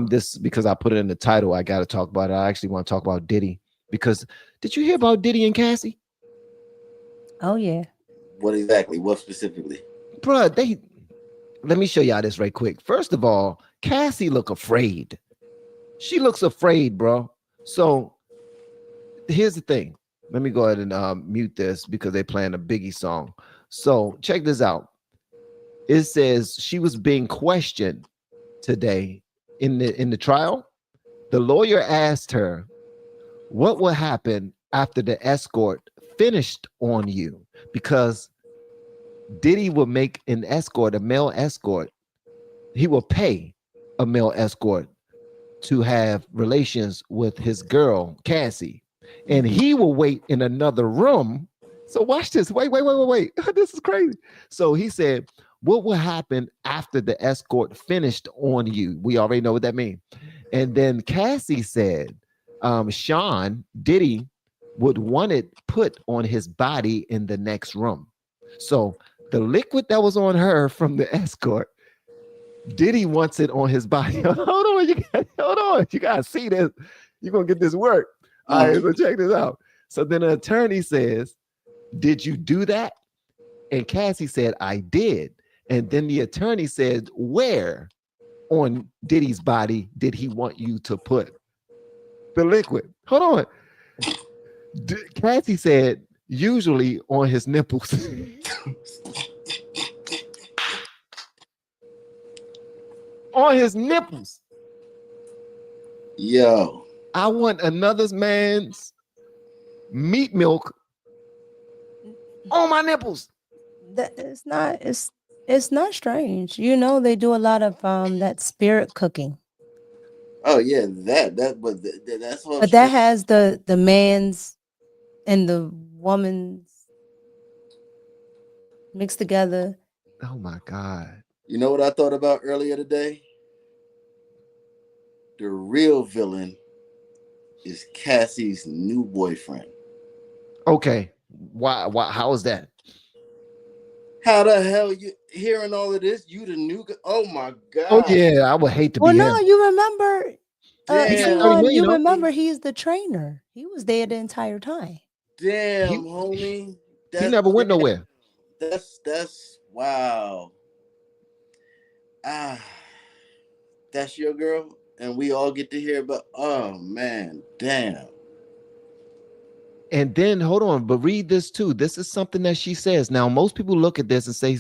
this because I put it in the title. I got to talk about it. I actually want to talk about Diddy because did you hear about Diddy and Cassie? Oh yeah. What exactly? What specifically? Bruh, let me show y'all this right quick. First of all, Cassie look afraid. She looks afraid, bro. So here's the thing. Let me go ahead and mute this because they're playing a Biggie song. So check this out. It says she was being questioned today in the trial. The lawyer asked her, what will happen after the escort finished on you? Because Diddy will make an escort, a male escort. He will pay a male escort to have relations with his girl, Cassie. And he will wait in another room. So watch this. Wait. This is crazy. So he said, what will happen after the escort finished on you? We already know what that means. And then Cassie said, Sean, Diddy would want it put on his body in the next room. So the liquid that was on her from the escort, Diddy wants it on his body. Hold on. You gotta see this. You're gonna get this work. All right, so check this out. So then the attorney says, did you do that? And Cassie said, I did. And then the attorney said, where on Diddy's body did he want you to put the liquid? Hold on. Cassie said, usually on his nipples. On his nipples. Yo. I want another man's meat milk on my nipples. It's not strange. You know, they do a lot of that spirit cooking. Oh yeah, that's all. But that has the man's and the woman's mixed together. Oh my God. You know what I thought about earlier today? The real villain is Cassie's new boyfriend. Okay. Why how is that? How the hell you hearing all of this? You the new guy? Oh my God. Oh yeah, I would hate to be no, him. you remember you know? remember he's the trainer. He was there the entire time. Damn, homie. He never went nowhere. That's wow. That's your girl, and we all get to hear about. Oh man, damn. And then hold on, but read this too. This is something that she says. Now, most people look at this and say,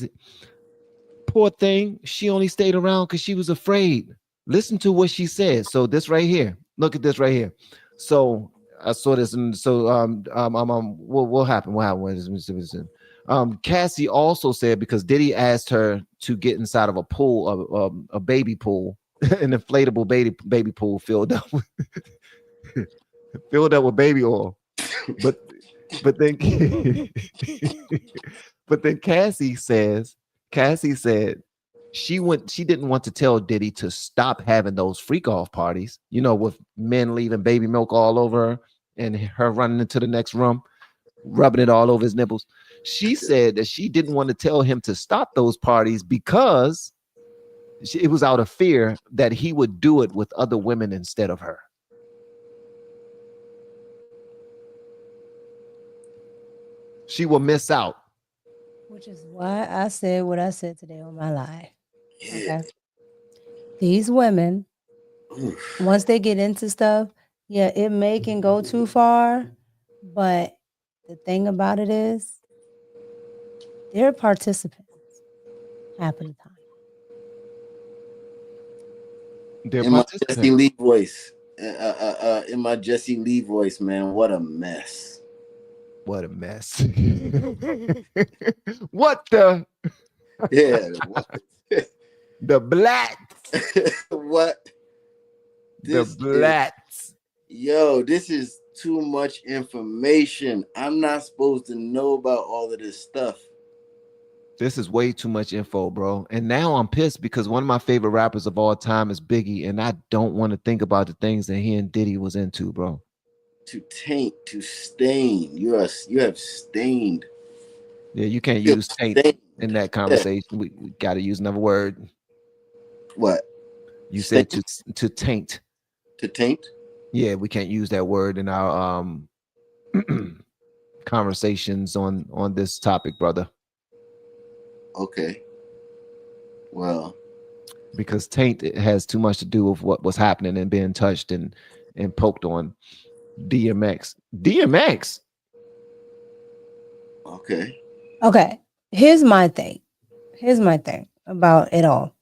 poor thing, she only stayed around because she was afraid. Listen to what she says. So this right here, look at this right here. So I saw this, and so what happened? What happened? Cassie also said because Diddy asked her to get inside of a pool, a baby pool, an inflatable baby pool filled up with baby oil. But then Cassie said she didn't want to tell Diddy to stop having those freak off parties, you know, with men leaving baby milk all over her and her running into the next room, rubbing it all over his nipples. She said that she didn't want to tell him to stop those parties because it was out of fear that he would do it with other women instead of her. She will miss out. Which is why I said what I said today on my live. Yeah. Okay. These women, once they get into stuff, yeah, it may can go too far, but the thing about it is they're participants half of the time. They're In my Jesse participants. Lee voice, in my Jesse Lee voice, man, what a mess. What a mess. What the? Yeah. What? The blacks. What? The blacks. Yo, this is too much information. I'm not supposed to know about all of this stuff. This is way too much info, bro. And now I'm pissed because one of my favorite rappers of all time is Biggie, and I don't want to think about the things that he and Diddy was into, bro. To taint, to stain. You have stained. Yeah, you can't use taint in that conversation. Yeah. We got to use another word. What? You said to taint. To taint? Yeah, we can't use that word in our conversations on this topic, brother. Okay. Well, because taint has too much to do with what was happening and being touched and poked on. DMX. Okay. Here's my thing about it all.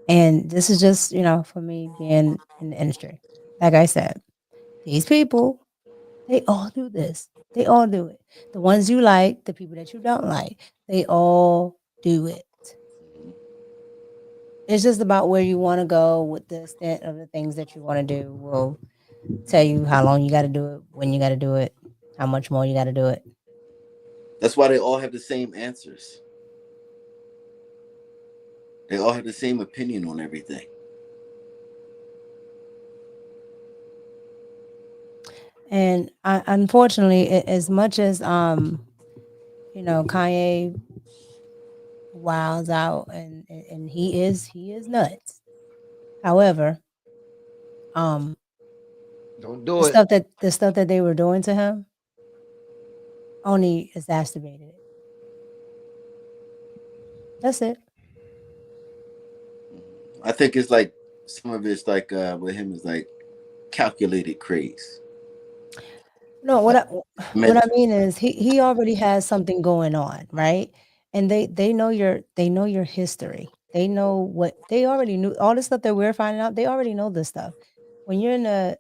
And this is just, for me being in the industry. Like I said, these people, they all do this. They all do it. The ones you like, the people that you don't like, they all do it. It's just about where you want to go with the extent of the things that you want to do. Will tell you how long you got to do it, when you got to do it, how much more you got to do it. That's why they all have the same answers. They all have the same opinion on everything. And unfortunately, as much as Kanye wilds out and he is nuts. However, don't do it. The stuff that they were doing to him only exacerbated it. That's it. I think it's like some of it's like with him is like calculated craze. No, what I mean is he already has something going on, right? And they know your history. They know what they already knew. All the stuff that we're finding out, they already know this stuff. When you're in the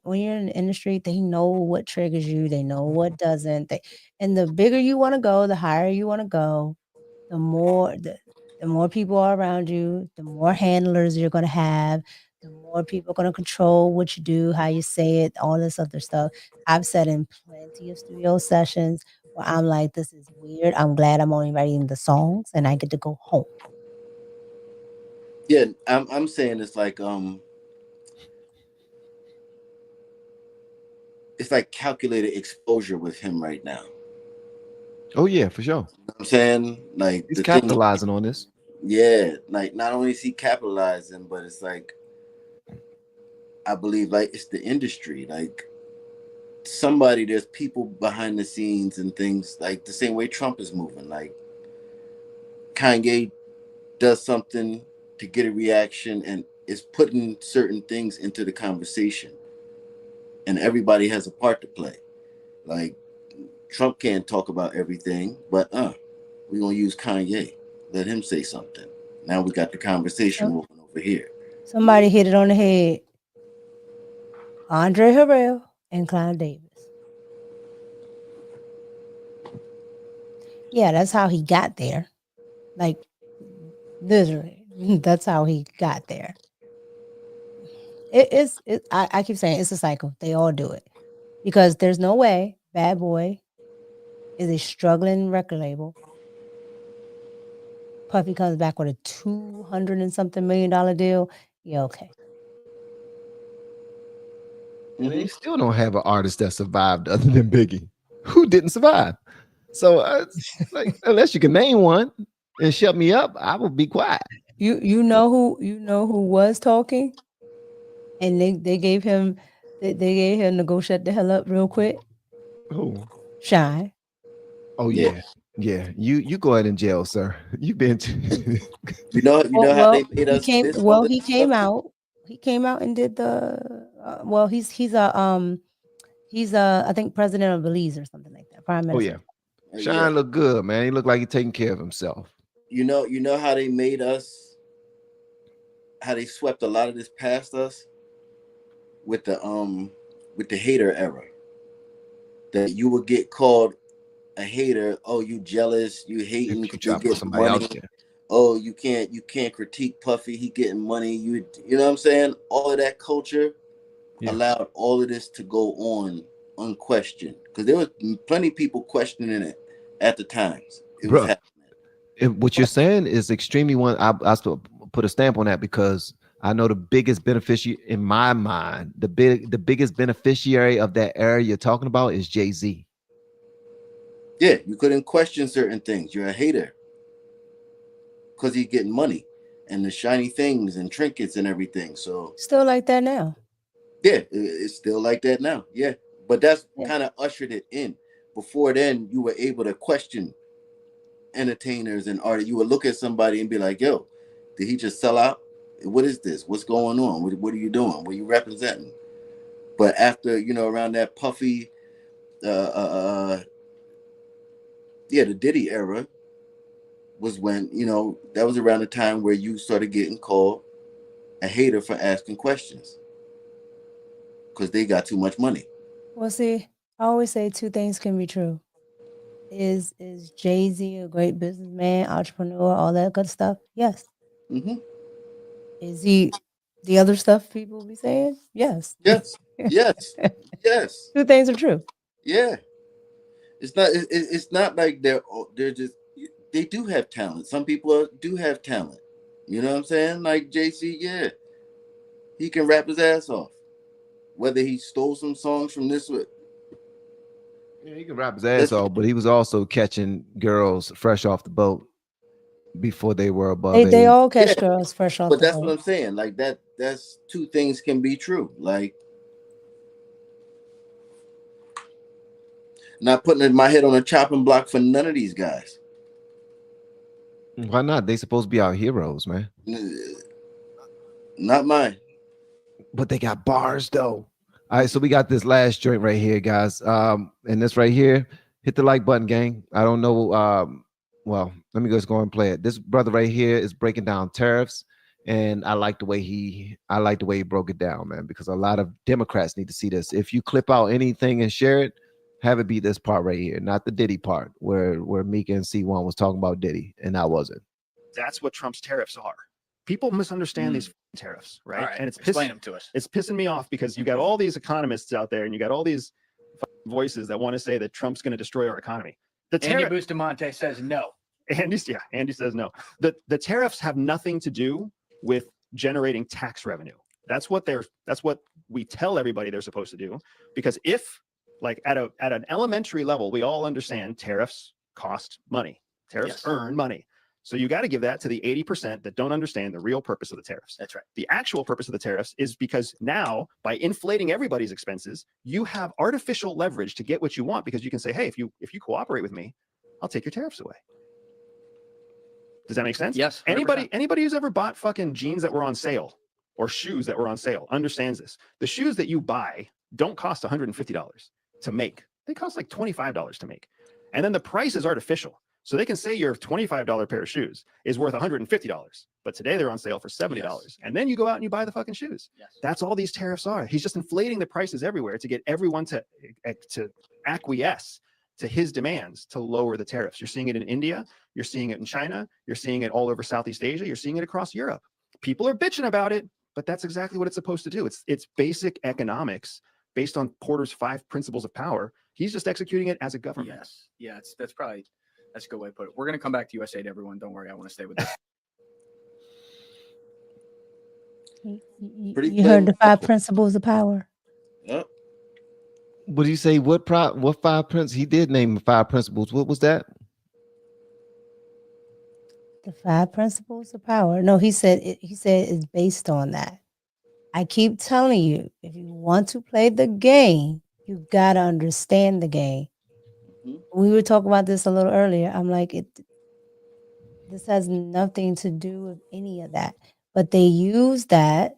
industry, they know what triggers you. They know what doesn't. And the bigger you want to go, the higher you want to go, the more people are around you, the more handlers you're going to have, the more people are going to control what you do, how you say it, all this other stuff. I've said in plenty of studio sessions where I'm like, this is weird. I'm glad I'm only writing the songs and I get to go home. Yeah, I'm saying it's like it's like calculated exposure with him right now. Oh yeah, for sure. You know what I'm saying, like, he's capitalizing on this. Yeah, like not only is he capitalizing, but it's like, I believe like it's the industry. Like there's people behind the scenes and things, like the same way Trump is moving. Like Kanye does something to get a reaction and is putting certain things into the conversation, and everybody has a part to play. Like Trump can't talk about everything, but we're gonna use Kanye. Let him say something. Now we got the conversation moving over here. Somebody hit it on the head. Andre Harrell and Clive Davis. Yeah, that's how he got there. Like, literally, that's how he got there. I keep saying it's a cycle. They all do it. Because there's no way Bad Boy is a struggling record label. Puffy comes back with a $200 and something million deal. Yeah, okay. And they still don't have an artist that survived other than Biggie. Who didn't survive? So like, unless you can name one and shut me up, I will be quiet. You know who was talking, and they gave him to go shut the hell up real quick. Who? Shy. Oh Yeah. yeah. You go ahead in jail, sir. You've been. You know how they made us this all this He stuff? came out. He came out and did the. Well, he's a I think president of Belize or something like that. Prime Oh Minister. yeah. Shine look good, man. He looked like he's taking care of himself. You know how they made us, how they swept a lot of this past us with the hater era. That you would get called a hater. Oh, you jealous? You hating? If you try You to put get somebody money. out there. Oh, you can't critique Puffy. He getting money. You know what I'm saying? All of that culture allowed all of this to go on unquestioned, because there was plenty of people questioning it at the times. It was happening. What you're saying is extremely one. I still put a stamp on that, because I know the biggest beneficiary in my mind, the biggest beneficiary of that era you're talking about is Jay-Z. Yeah, you couldn't question certain things. You're a hater because he's getting money and the shiny things and trinkets and everything. So still like that now. Yeah, it's still like that now. Yeah, but that's kind of ushered it in. Before then, you were able to question entertainers and art. You would look at somebody and be like, "Yo, did he just sell out? What is this? What's going on? What are you doing? What are you representing?" But after, around that Puffy, the Diddy era was when, that was around the time where you started getting called a hater for asking questions because they got too much money. Well, see, I always say two things can be true. Is Jay-Z a great businessman, entrepreneur, all that good stuff? Yes. Mm-hmm. Is he the other stuff people be saying? Yes. Yes. Yes. Two things are true. Yeah. It's not like they're just, they do have talent. Some people do have talent. You know what I'm saying? Like JC, yeah. He can rap his ass off. Whether he stole some songs from this one. Yeah, he can rap his ass off, but he was also catching girls fresh off the boat before they were above age. They all catch girls fresh off the boat. But that's what I'm saying. Like that's two things can be true. Like, not putting my head on a chopping block for none of these guys. Why not? They supposed to be our heroes, man. Not mine. But they got bars though. All right, so we got this last joint right here, guys. And this right here, hit the like button, gang. I don't know. Well, let me just go and play it. This brother right here is breaking down tariffs, and I like the way he broke it down, man, because a lot of Democrats need to see this. If you clip out anything and share it, have it be this part right here, not the Diddy part where Mika and C1 was talking about Diddy and I wasn't. That's what Trump's tariffs are. People misunderstand these tariffs, right? Right, and it's explain them to us. It's pissing me off because you got all these economists out there and you got all these voices that want to say that Trump's going to destroy our economy. Andy Bustamante says no. Andy says no. The tariffs have nothing to do with generating tax revenue. That's what we tell everybody they're supposed to do. Because if, like, at an elementary level, we all understand tariffs cost money. Tariffs earn money. So you got to give that to the 80% that don't understand the real purpose of the tariffs. That's right. The actual purpose of the tariffs is because now, by inflating everybody's expenses, you have artificial leverage to get what you want, because you can say, hey, if you cooperate with me, I'll take your tariffs away. Does that make sense? Yes. 100%. Anybody who's ever bought fucking jeans that were on sale or shoes that were on sale understands this. The shoes that you buy don't cost $150 to make. They cost like $25 to make. And then the price is artificial. So they can say your $25 pair of shoes is worth $150, but today they're on sale for $70. Yes. And then you go out and you buy the fucking shoes. Yes. That's all these tariffs are. He's just inflating the prices everywhere to get everyone to acquiesce to his demands to lower the tariffs. You're seeing it in India. You're seeing it in China. You're seeing it all over Southeast Asia. You're seeing it across Europe. People are bitching about it, but that's exactly what it's supposed to do. It's basic economics based on Porter's 5 principles of power. He's just executing it as a government. Yes. Yeah, that's a good way to put it. We're going to come back to USA to everyone. Don't worry. I want to stay with this. You heard the 5 principles of power. Yep. What do you say? What 5 principles? He did name 5 principles. What was that? The 5 principles of power. No, he said it's based on that. I keep telling you, if you want to play the game, you gotta understand the game. We were talking about this a little earlier. I'm like, this has nothing to do with any of that. But they use that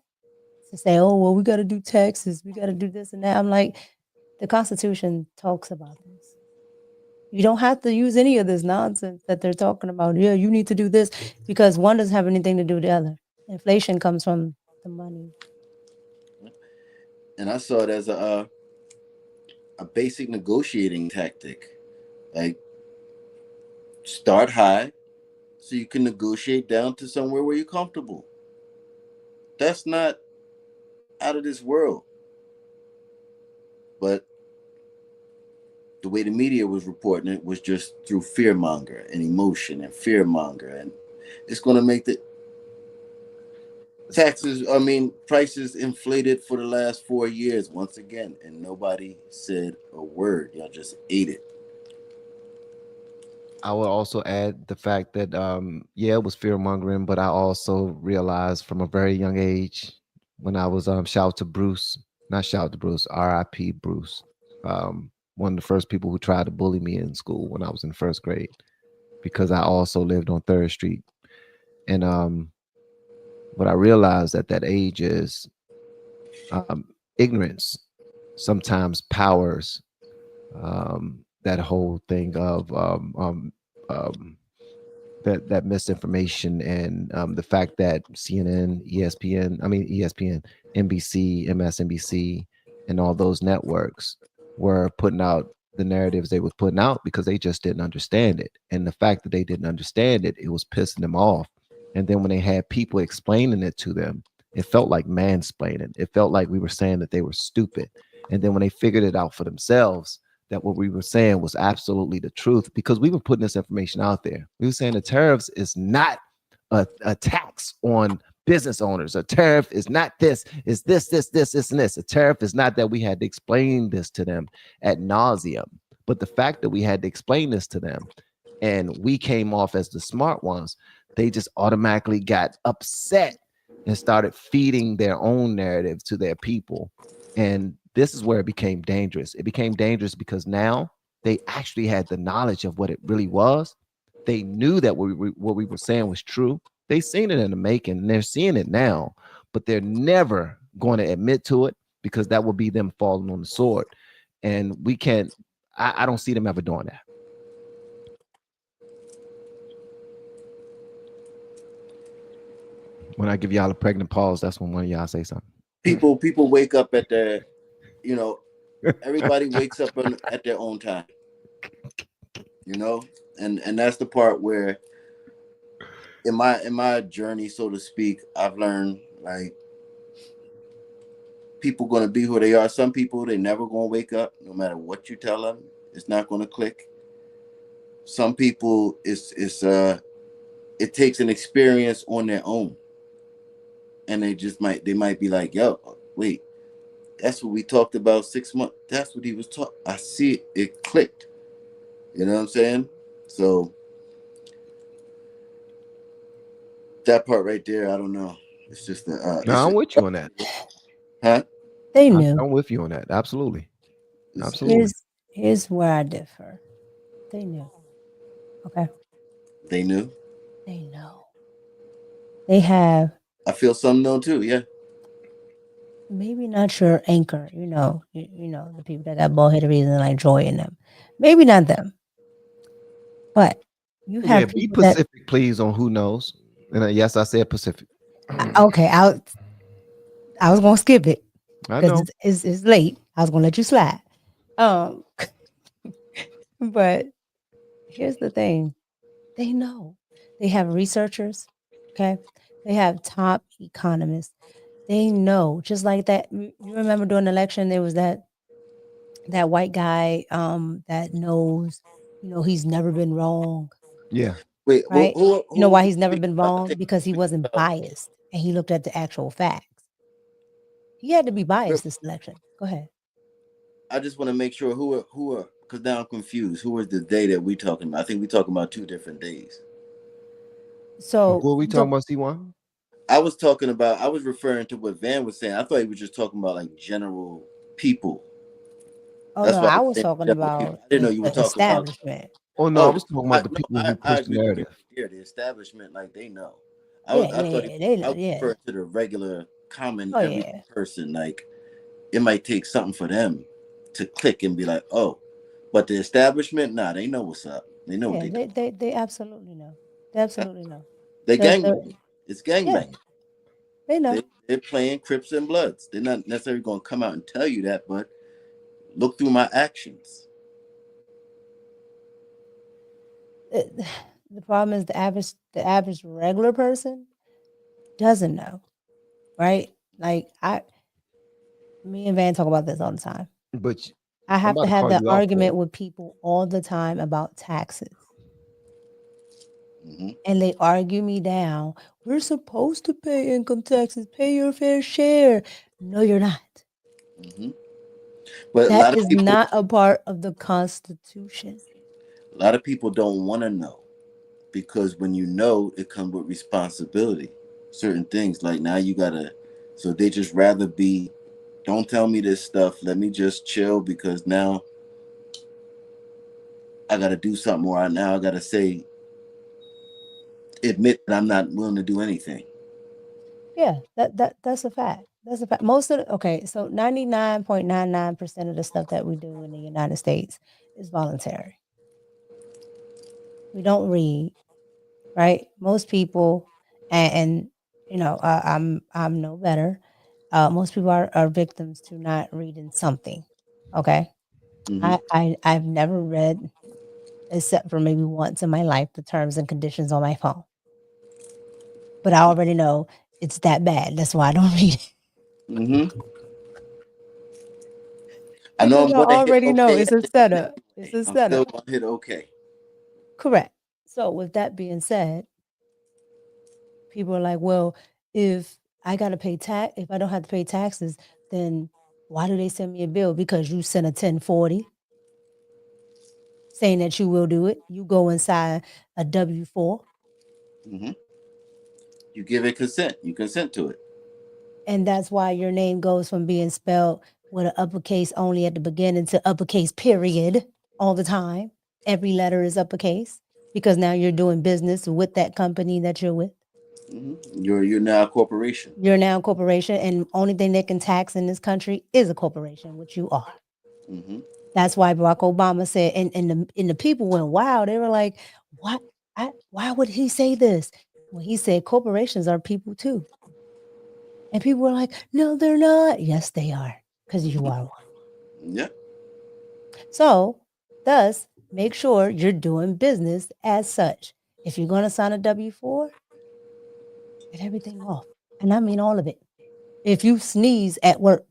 to say, oh, well, we got to do taxes. We got to do this and that. I'm like, the Constitution talks about this. You don't have to use any of this nonsense that they're talking about. Yeah, you need to do this because one doesn't have anything to do with the other. Inflation comes from the money. And I saw it as a basic negotiating tactic. Like, start high so you can negotiate down to somewhere where you're comfortable. That's not out of this world. But the way the media was reporting it was just through fearmonger and emotion and fearmonger. And it's going to make the prices inflated for the last 4 years once again. And nobody said a word. Y'all just ate it. I would also add the fact that it was fear mongering, but I also realized from a very young age when I was R.I.P. Bruce, one of the first people who tried to bully me in school when I was in first grade, because I also lived on 3rd Street. And what I realized at that age is ignorance sometimes powers that whole thing of that misinformation and the fact that CNN, ESPN, NBC, MSNBC, and all those networks were putting out the narratives they were putting out because they just didn't understand it. And the fact that they didn't understand it, it was pissing them off. And then when they had people explaining it to them, it felt like mansplaining. It felt like we were saying that they were stupid. And then when they figured it out for themselves, that what we were saying was absolutely the truth, because we were putting this information out there. We were saying the tariffs is not a tax on business owners. A tariff is not this, is this, and this. A tariff is not that. We had to explain this to them ad nauseum. But the fact that we had to explain this to them and we came off as the smart ones, they just automatically got upset and started feeding their own narrative to their people. And this is where it became dangerous. It became dangerous because now they actually had the knowledge of what it really was. They knew that what we were saying was true. They seen it in the making, and they're seeing it now, but they're never going to admit to it because that will be them falling on the sword. And we can't, I don't see them ever doing that. When I give y'all a pregnant pause, that's when one of y'all say something. People wake up at their, everybody wakes up at their own time, and that's the part where in my journey, so to speak, I've learned like people going to be who they are. Some people, they never going to wake up no matter what you tell them. It's not going to click. Some people it takes an experience on their own. And they might be like, yo, wait, that's what we talked about 6 months. That's what he was talking. I see it. It clicked. You know what I'm saying? So that part right there, I don't know. It's just I'm with you on that. Huh? They knew. I'm with you on that. Absolutely. Absolutely. Here's where I differ. They knew. Okay. They knew. They know. They have. I feel some know too. Yeah. Maybe not your anchor. You know the people that got bald headed reason like Joy in them. Maybe not them. But you have be Pacific, please, on who knows. And yes, I said Pacific. Okay, I was gonna skip it. I know it's late. I was gonna let you slide. But here's the thing. They know. They have researchers. Okay. They have top economists. They know, just like that. You remember during the election, there was that white guy that knows, he's never been wrong. Yeah. Wait, right? You know why he's never been wrong? Because he wasn't biased and he looked at the actual facts. He had to be biased this election. Go ahead. I just want to make sure who are because now I'm confused. Who is the day that we talking about? I think we talking about 2 different days. So What are we talking about, C1? I was referring to what Van was saying. I thought he was just talking about like general people. Oh That's no, why I I was said talking general people. about I didn't know the, you were the talking about. establishment. Oh no, I was talking about the people who I push the agree with you narrative. right there. The establishment, like they know. Yeah, I thought yeah, they I know, was yeah. referring to the regular, common, Oh every yeah. person. Like it might take something for them to click and be like, oh, but the establishment, nah, they know what's up. They know what Yeah, they do. they absolutely know. They absolutely know. They The gangbang. It's yeah, gangbang. they know. They're playing Crips and Bloods. They're not necessarily going to come out and tell you that, but look through my actions. The problem is the average regular person doesn't know, right? Like me and Van talk about this all the time. But I I'm have about to to have call that you out for argument it. with people all the time about taxes. Mm-hmm. And they argue me down. We're supposed to pay income taxes, pay your fair share. No, you're not. Mm-hmm. But That is not a part of the Constitution. a lot of people don't want to know because when you know, it comes with responsibility. Certain things like now you gotta, so they just rather be. Don't tell me this stuff. Let me just chill because now I gotta do something, or now I gotta say, admit that I'm not willing to do anything. Yeah, that's a fact. That's a fact. Most of the, okay, so 99.99% of the stuff that we do in the United States is voluntary. We don't read, right? Most people, and you know, I'm no better. Most people are victims to not reading something. Okay, Mm-hmm. I've never read, except for maybe once in my life, the terms and conditions on my phone. But I already know it's that bad. That's why I don't read it. Mm-hmm. I know Because I'm I gonna hit already know okay. it's a setup. It's a I'm still setup. gonna hit okay. Correct. So with that being said, people are like, well, if I gotta pay tax, if I don't have to pay taxes, then why do they send me a bill? Because you sent a 1040 saying that you will do it. You go inside a W-4. Mm-hmm. You give it consent. You consent to it. And that's why your name goes from being spelled with an uppercase only at the beginning to uppercase period all the time. Every letter is uppercase because now you're doing business with that company that you're with. Mm-hmm. You're now a corporation. You're now a corporation, and only thing they can tax in this country is a corporation, which you are. Mm-hmm. That's why Barack Obama said, and the people went wow. They were like, "What? Why would he say this?" Well, he said corporations are people too. And people were like, no, they're not. Yes, they are, because you are one. Yeah. So, thus, make sure you're doing business as such. If you're going to sign a W-4, get everything off. And I mean all of it. If you sneeze at work,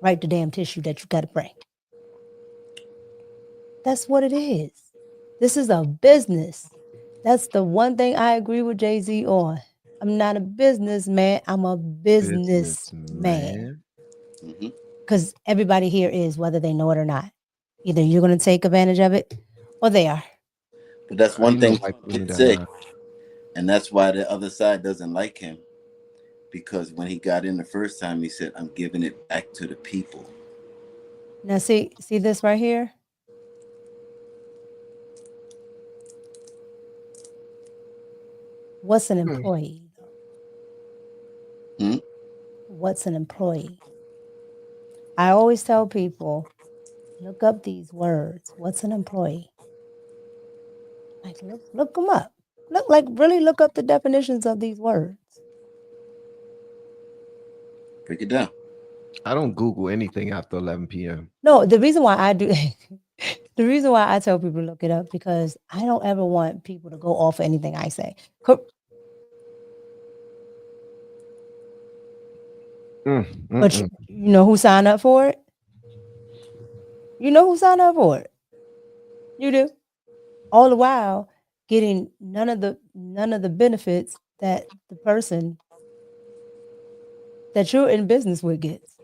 write the damn tissue that you got to bring. That's what it is. This is a business. That's the one thing I agree with Jay-Z on. I'm not a businessman. I'm a businessman. Because everybody here is, whether they know it or not. Either you're going to take advantage of it or they are. But that's one thing Trump can say. And that's why the other side doesn't like him. Because when he got in the first time, he said, I'm giving it back to the people. Now, see this right here? What's an employee? Hmm? What's an employee? I always tell people, look up these words. What's an employee? Like, look them up. Really look up the definitions of these words. Break it down. I don't Google anything after 11 p.m. No, the reason why I do, the reason why I tell people to look it up, because I don't ever want people to go off of anything I say. But you know who signed up for it? You know who signed up for it? You do. All the while getting none of the benefits that the person that you're in business with gets.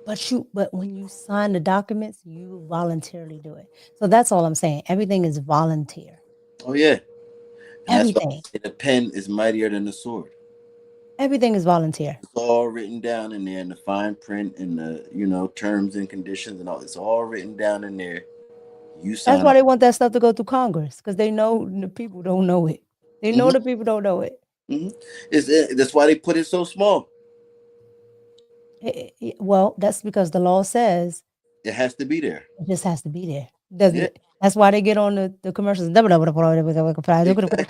But when you sign the documents, you voluntarily do it. So that's all I'm saying. Everything is volunteer. Oh yeah. And that's why Everything. the pen is mightier than the sword. Everything is volunteer. It's all written down in there in the fine print and the terms and conditions and all. It's all written down in there. You sign. That's why they want that stuff to go through Congress, because they know the people don't know it. They know the people don't know it. That's why they put it so small. Well, that's because the law says it has to be there. It just has to be there. That's why they get on the commercials. Exactly.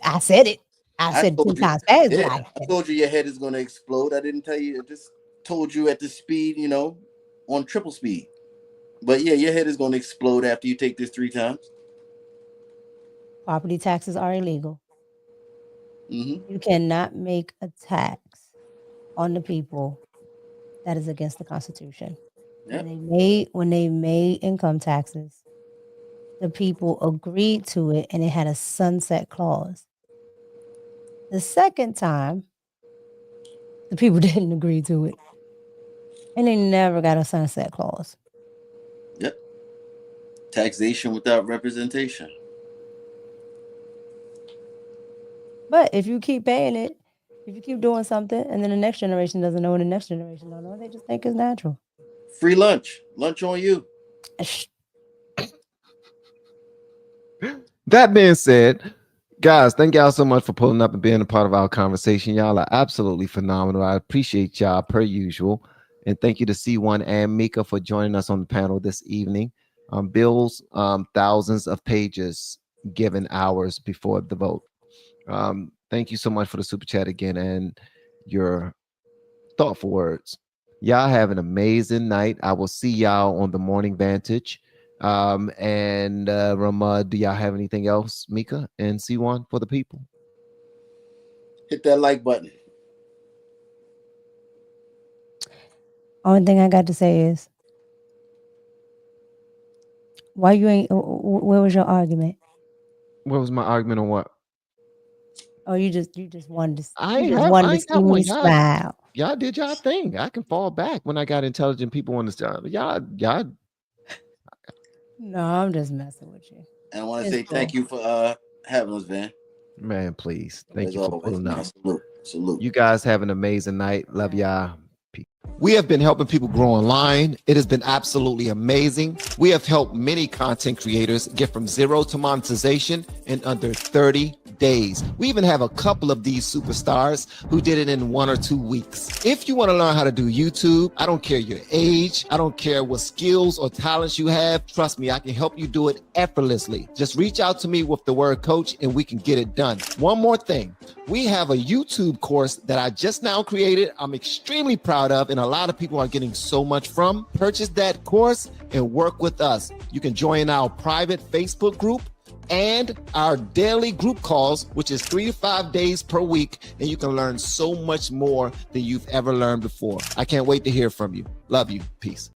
I said it. I said 10 times fast. I told you your head is going to explode. I didn't tell you. I just told you at the speed, on triple speed. But yeah, your head is going to explode after you take this 3 times. Property taxes are illegal. You cannot make a tax on the people that is against the Constitution. Yep. When they made income taxes, the people agreed to it, and it had a sunset clause. The second time, the people didn't agree to it, and they never got a sunset clause. Yep. Taxation without representation. But if you keep paying it, if you keep doing something, and then the next generation doesn't know, and the next generation don't know, they just think it's natural. Free lunch. Lunch on you. That being said, guys, thank y'all so much for pulling up and being a part of our conversation. Y'all are absolutely phenomenal. I appreciate y'all per usual. And thank you to C1 and Mika for joining us on the panel this evening. Bill's thousands of pages given hours before the vote. Thank you so much for the super chat again and your thoughtful words. Y'all have an amazing night. I will see y'all on the Morning Vantage. And Rama, do y'all have anything else, Mika and C1, for the people? Hit that like button. Only thing I got to say is, why you ain't? Where was your argument? What was my argument on what? Oh, you just wanted to. I wanted to see me smile. Y'all did y'all thing. I can fall back when I got intelligent people on this job. Y'all. No, I'm just messing with you. And I want to say thank you for having us, Van. Man, please. Thank you for pulling up. Salute. You guys have an amazing night. Love y'all. We have been helping people grow online. It has been absolutely amazing. We have helped many content creators get from zero to monetization in under 30 days. We even have a couple of these superstars who did it in 1 or 2 weeks. If you want to learn how to do YouTube, I don't care your age, I don't care what skills or talents you have. Trust me, I can help you do it effortlessly. Just reach out to me with the word coach and we can get it done. One more thing. We have a YouTube course that I just now created. I'm extremely proud of, and a lot of people are getting so much from. Purchase that course and work with us. You can join our private Facebook group and our daily group calls, which is 3 to 5 days per week, and you can learn so much more than you've ever learned before. I can't wait to hear from you. Love you. Peace.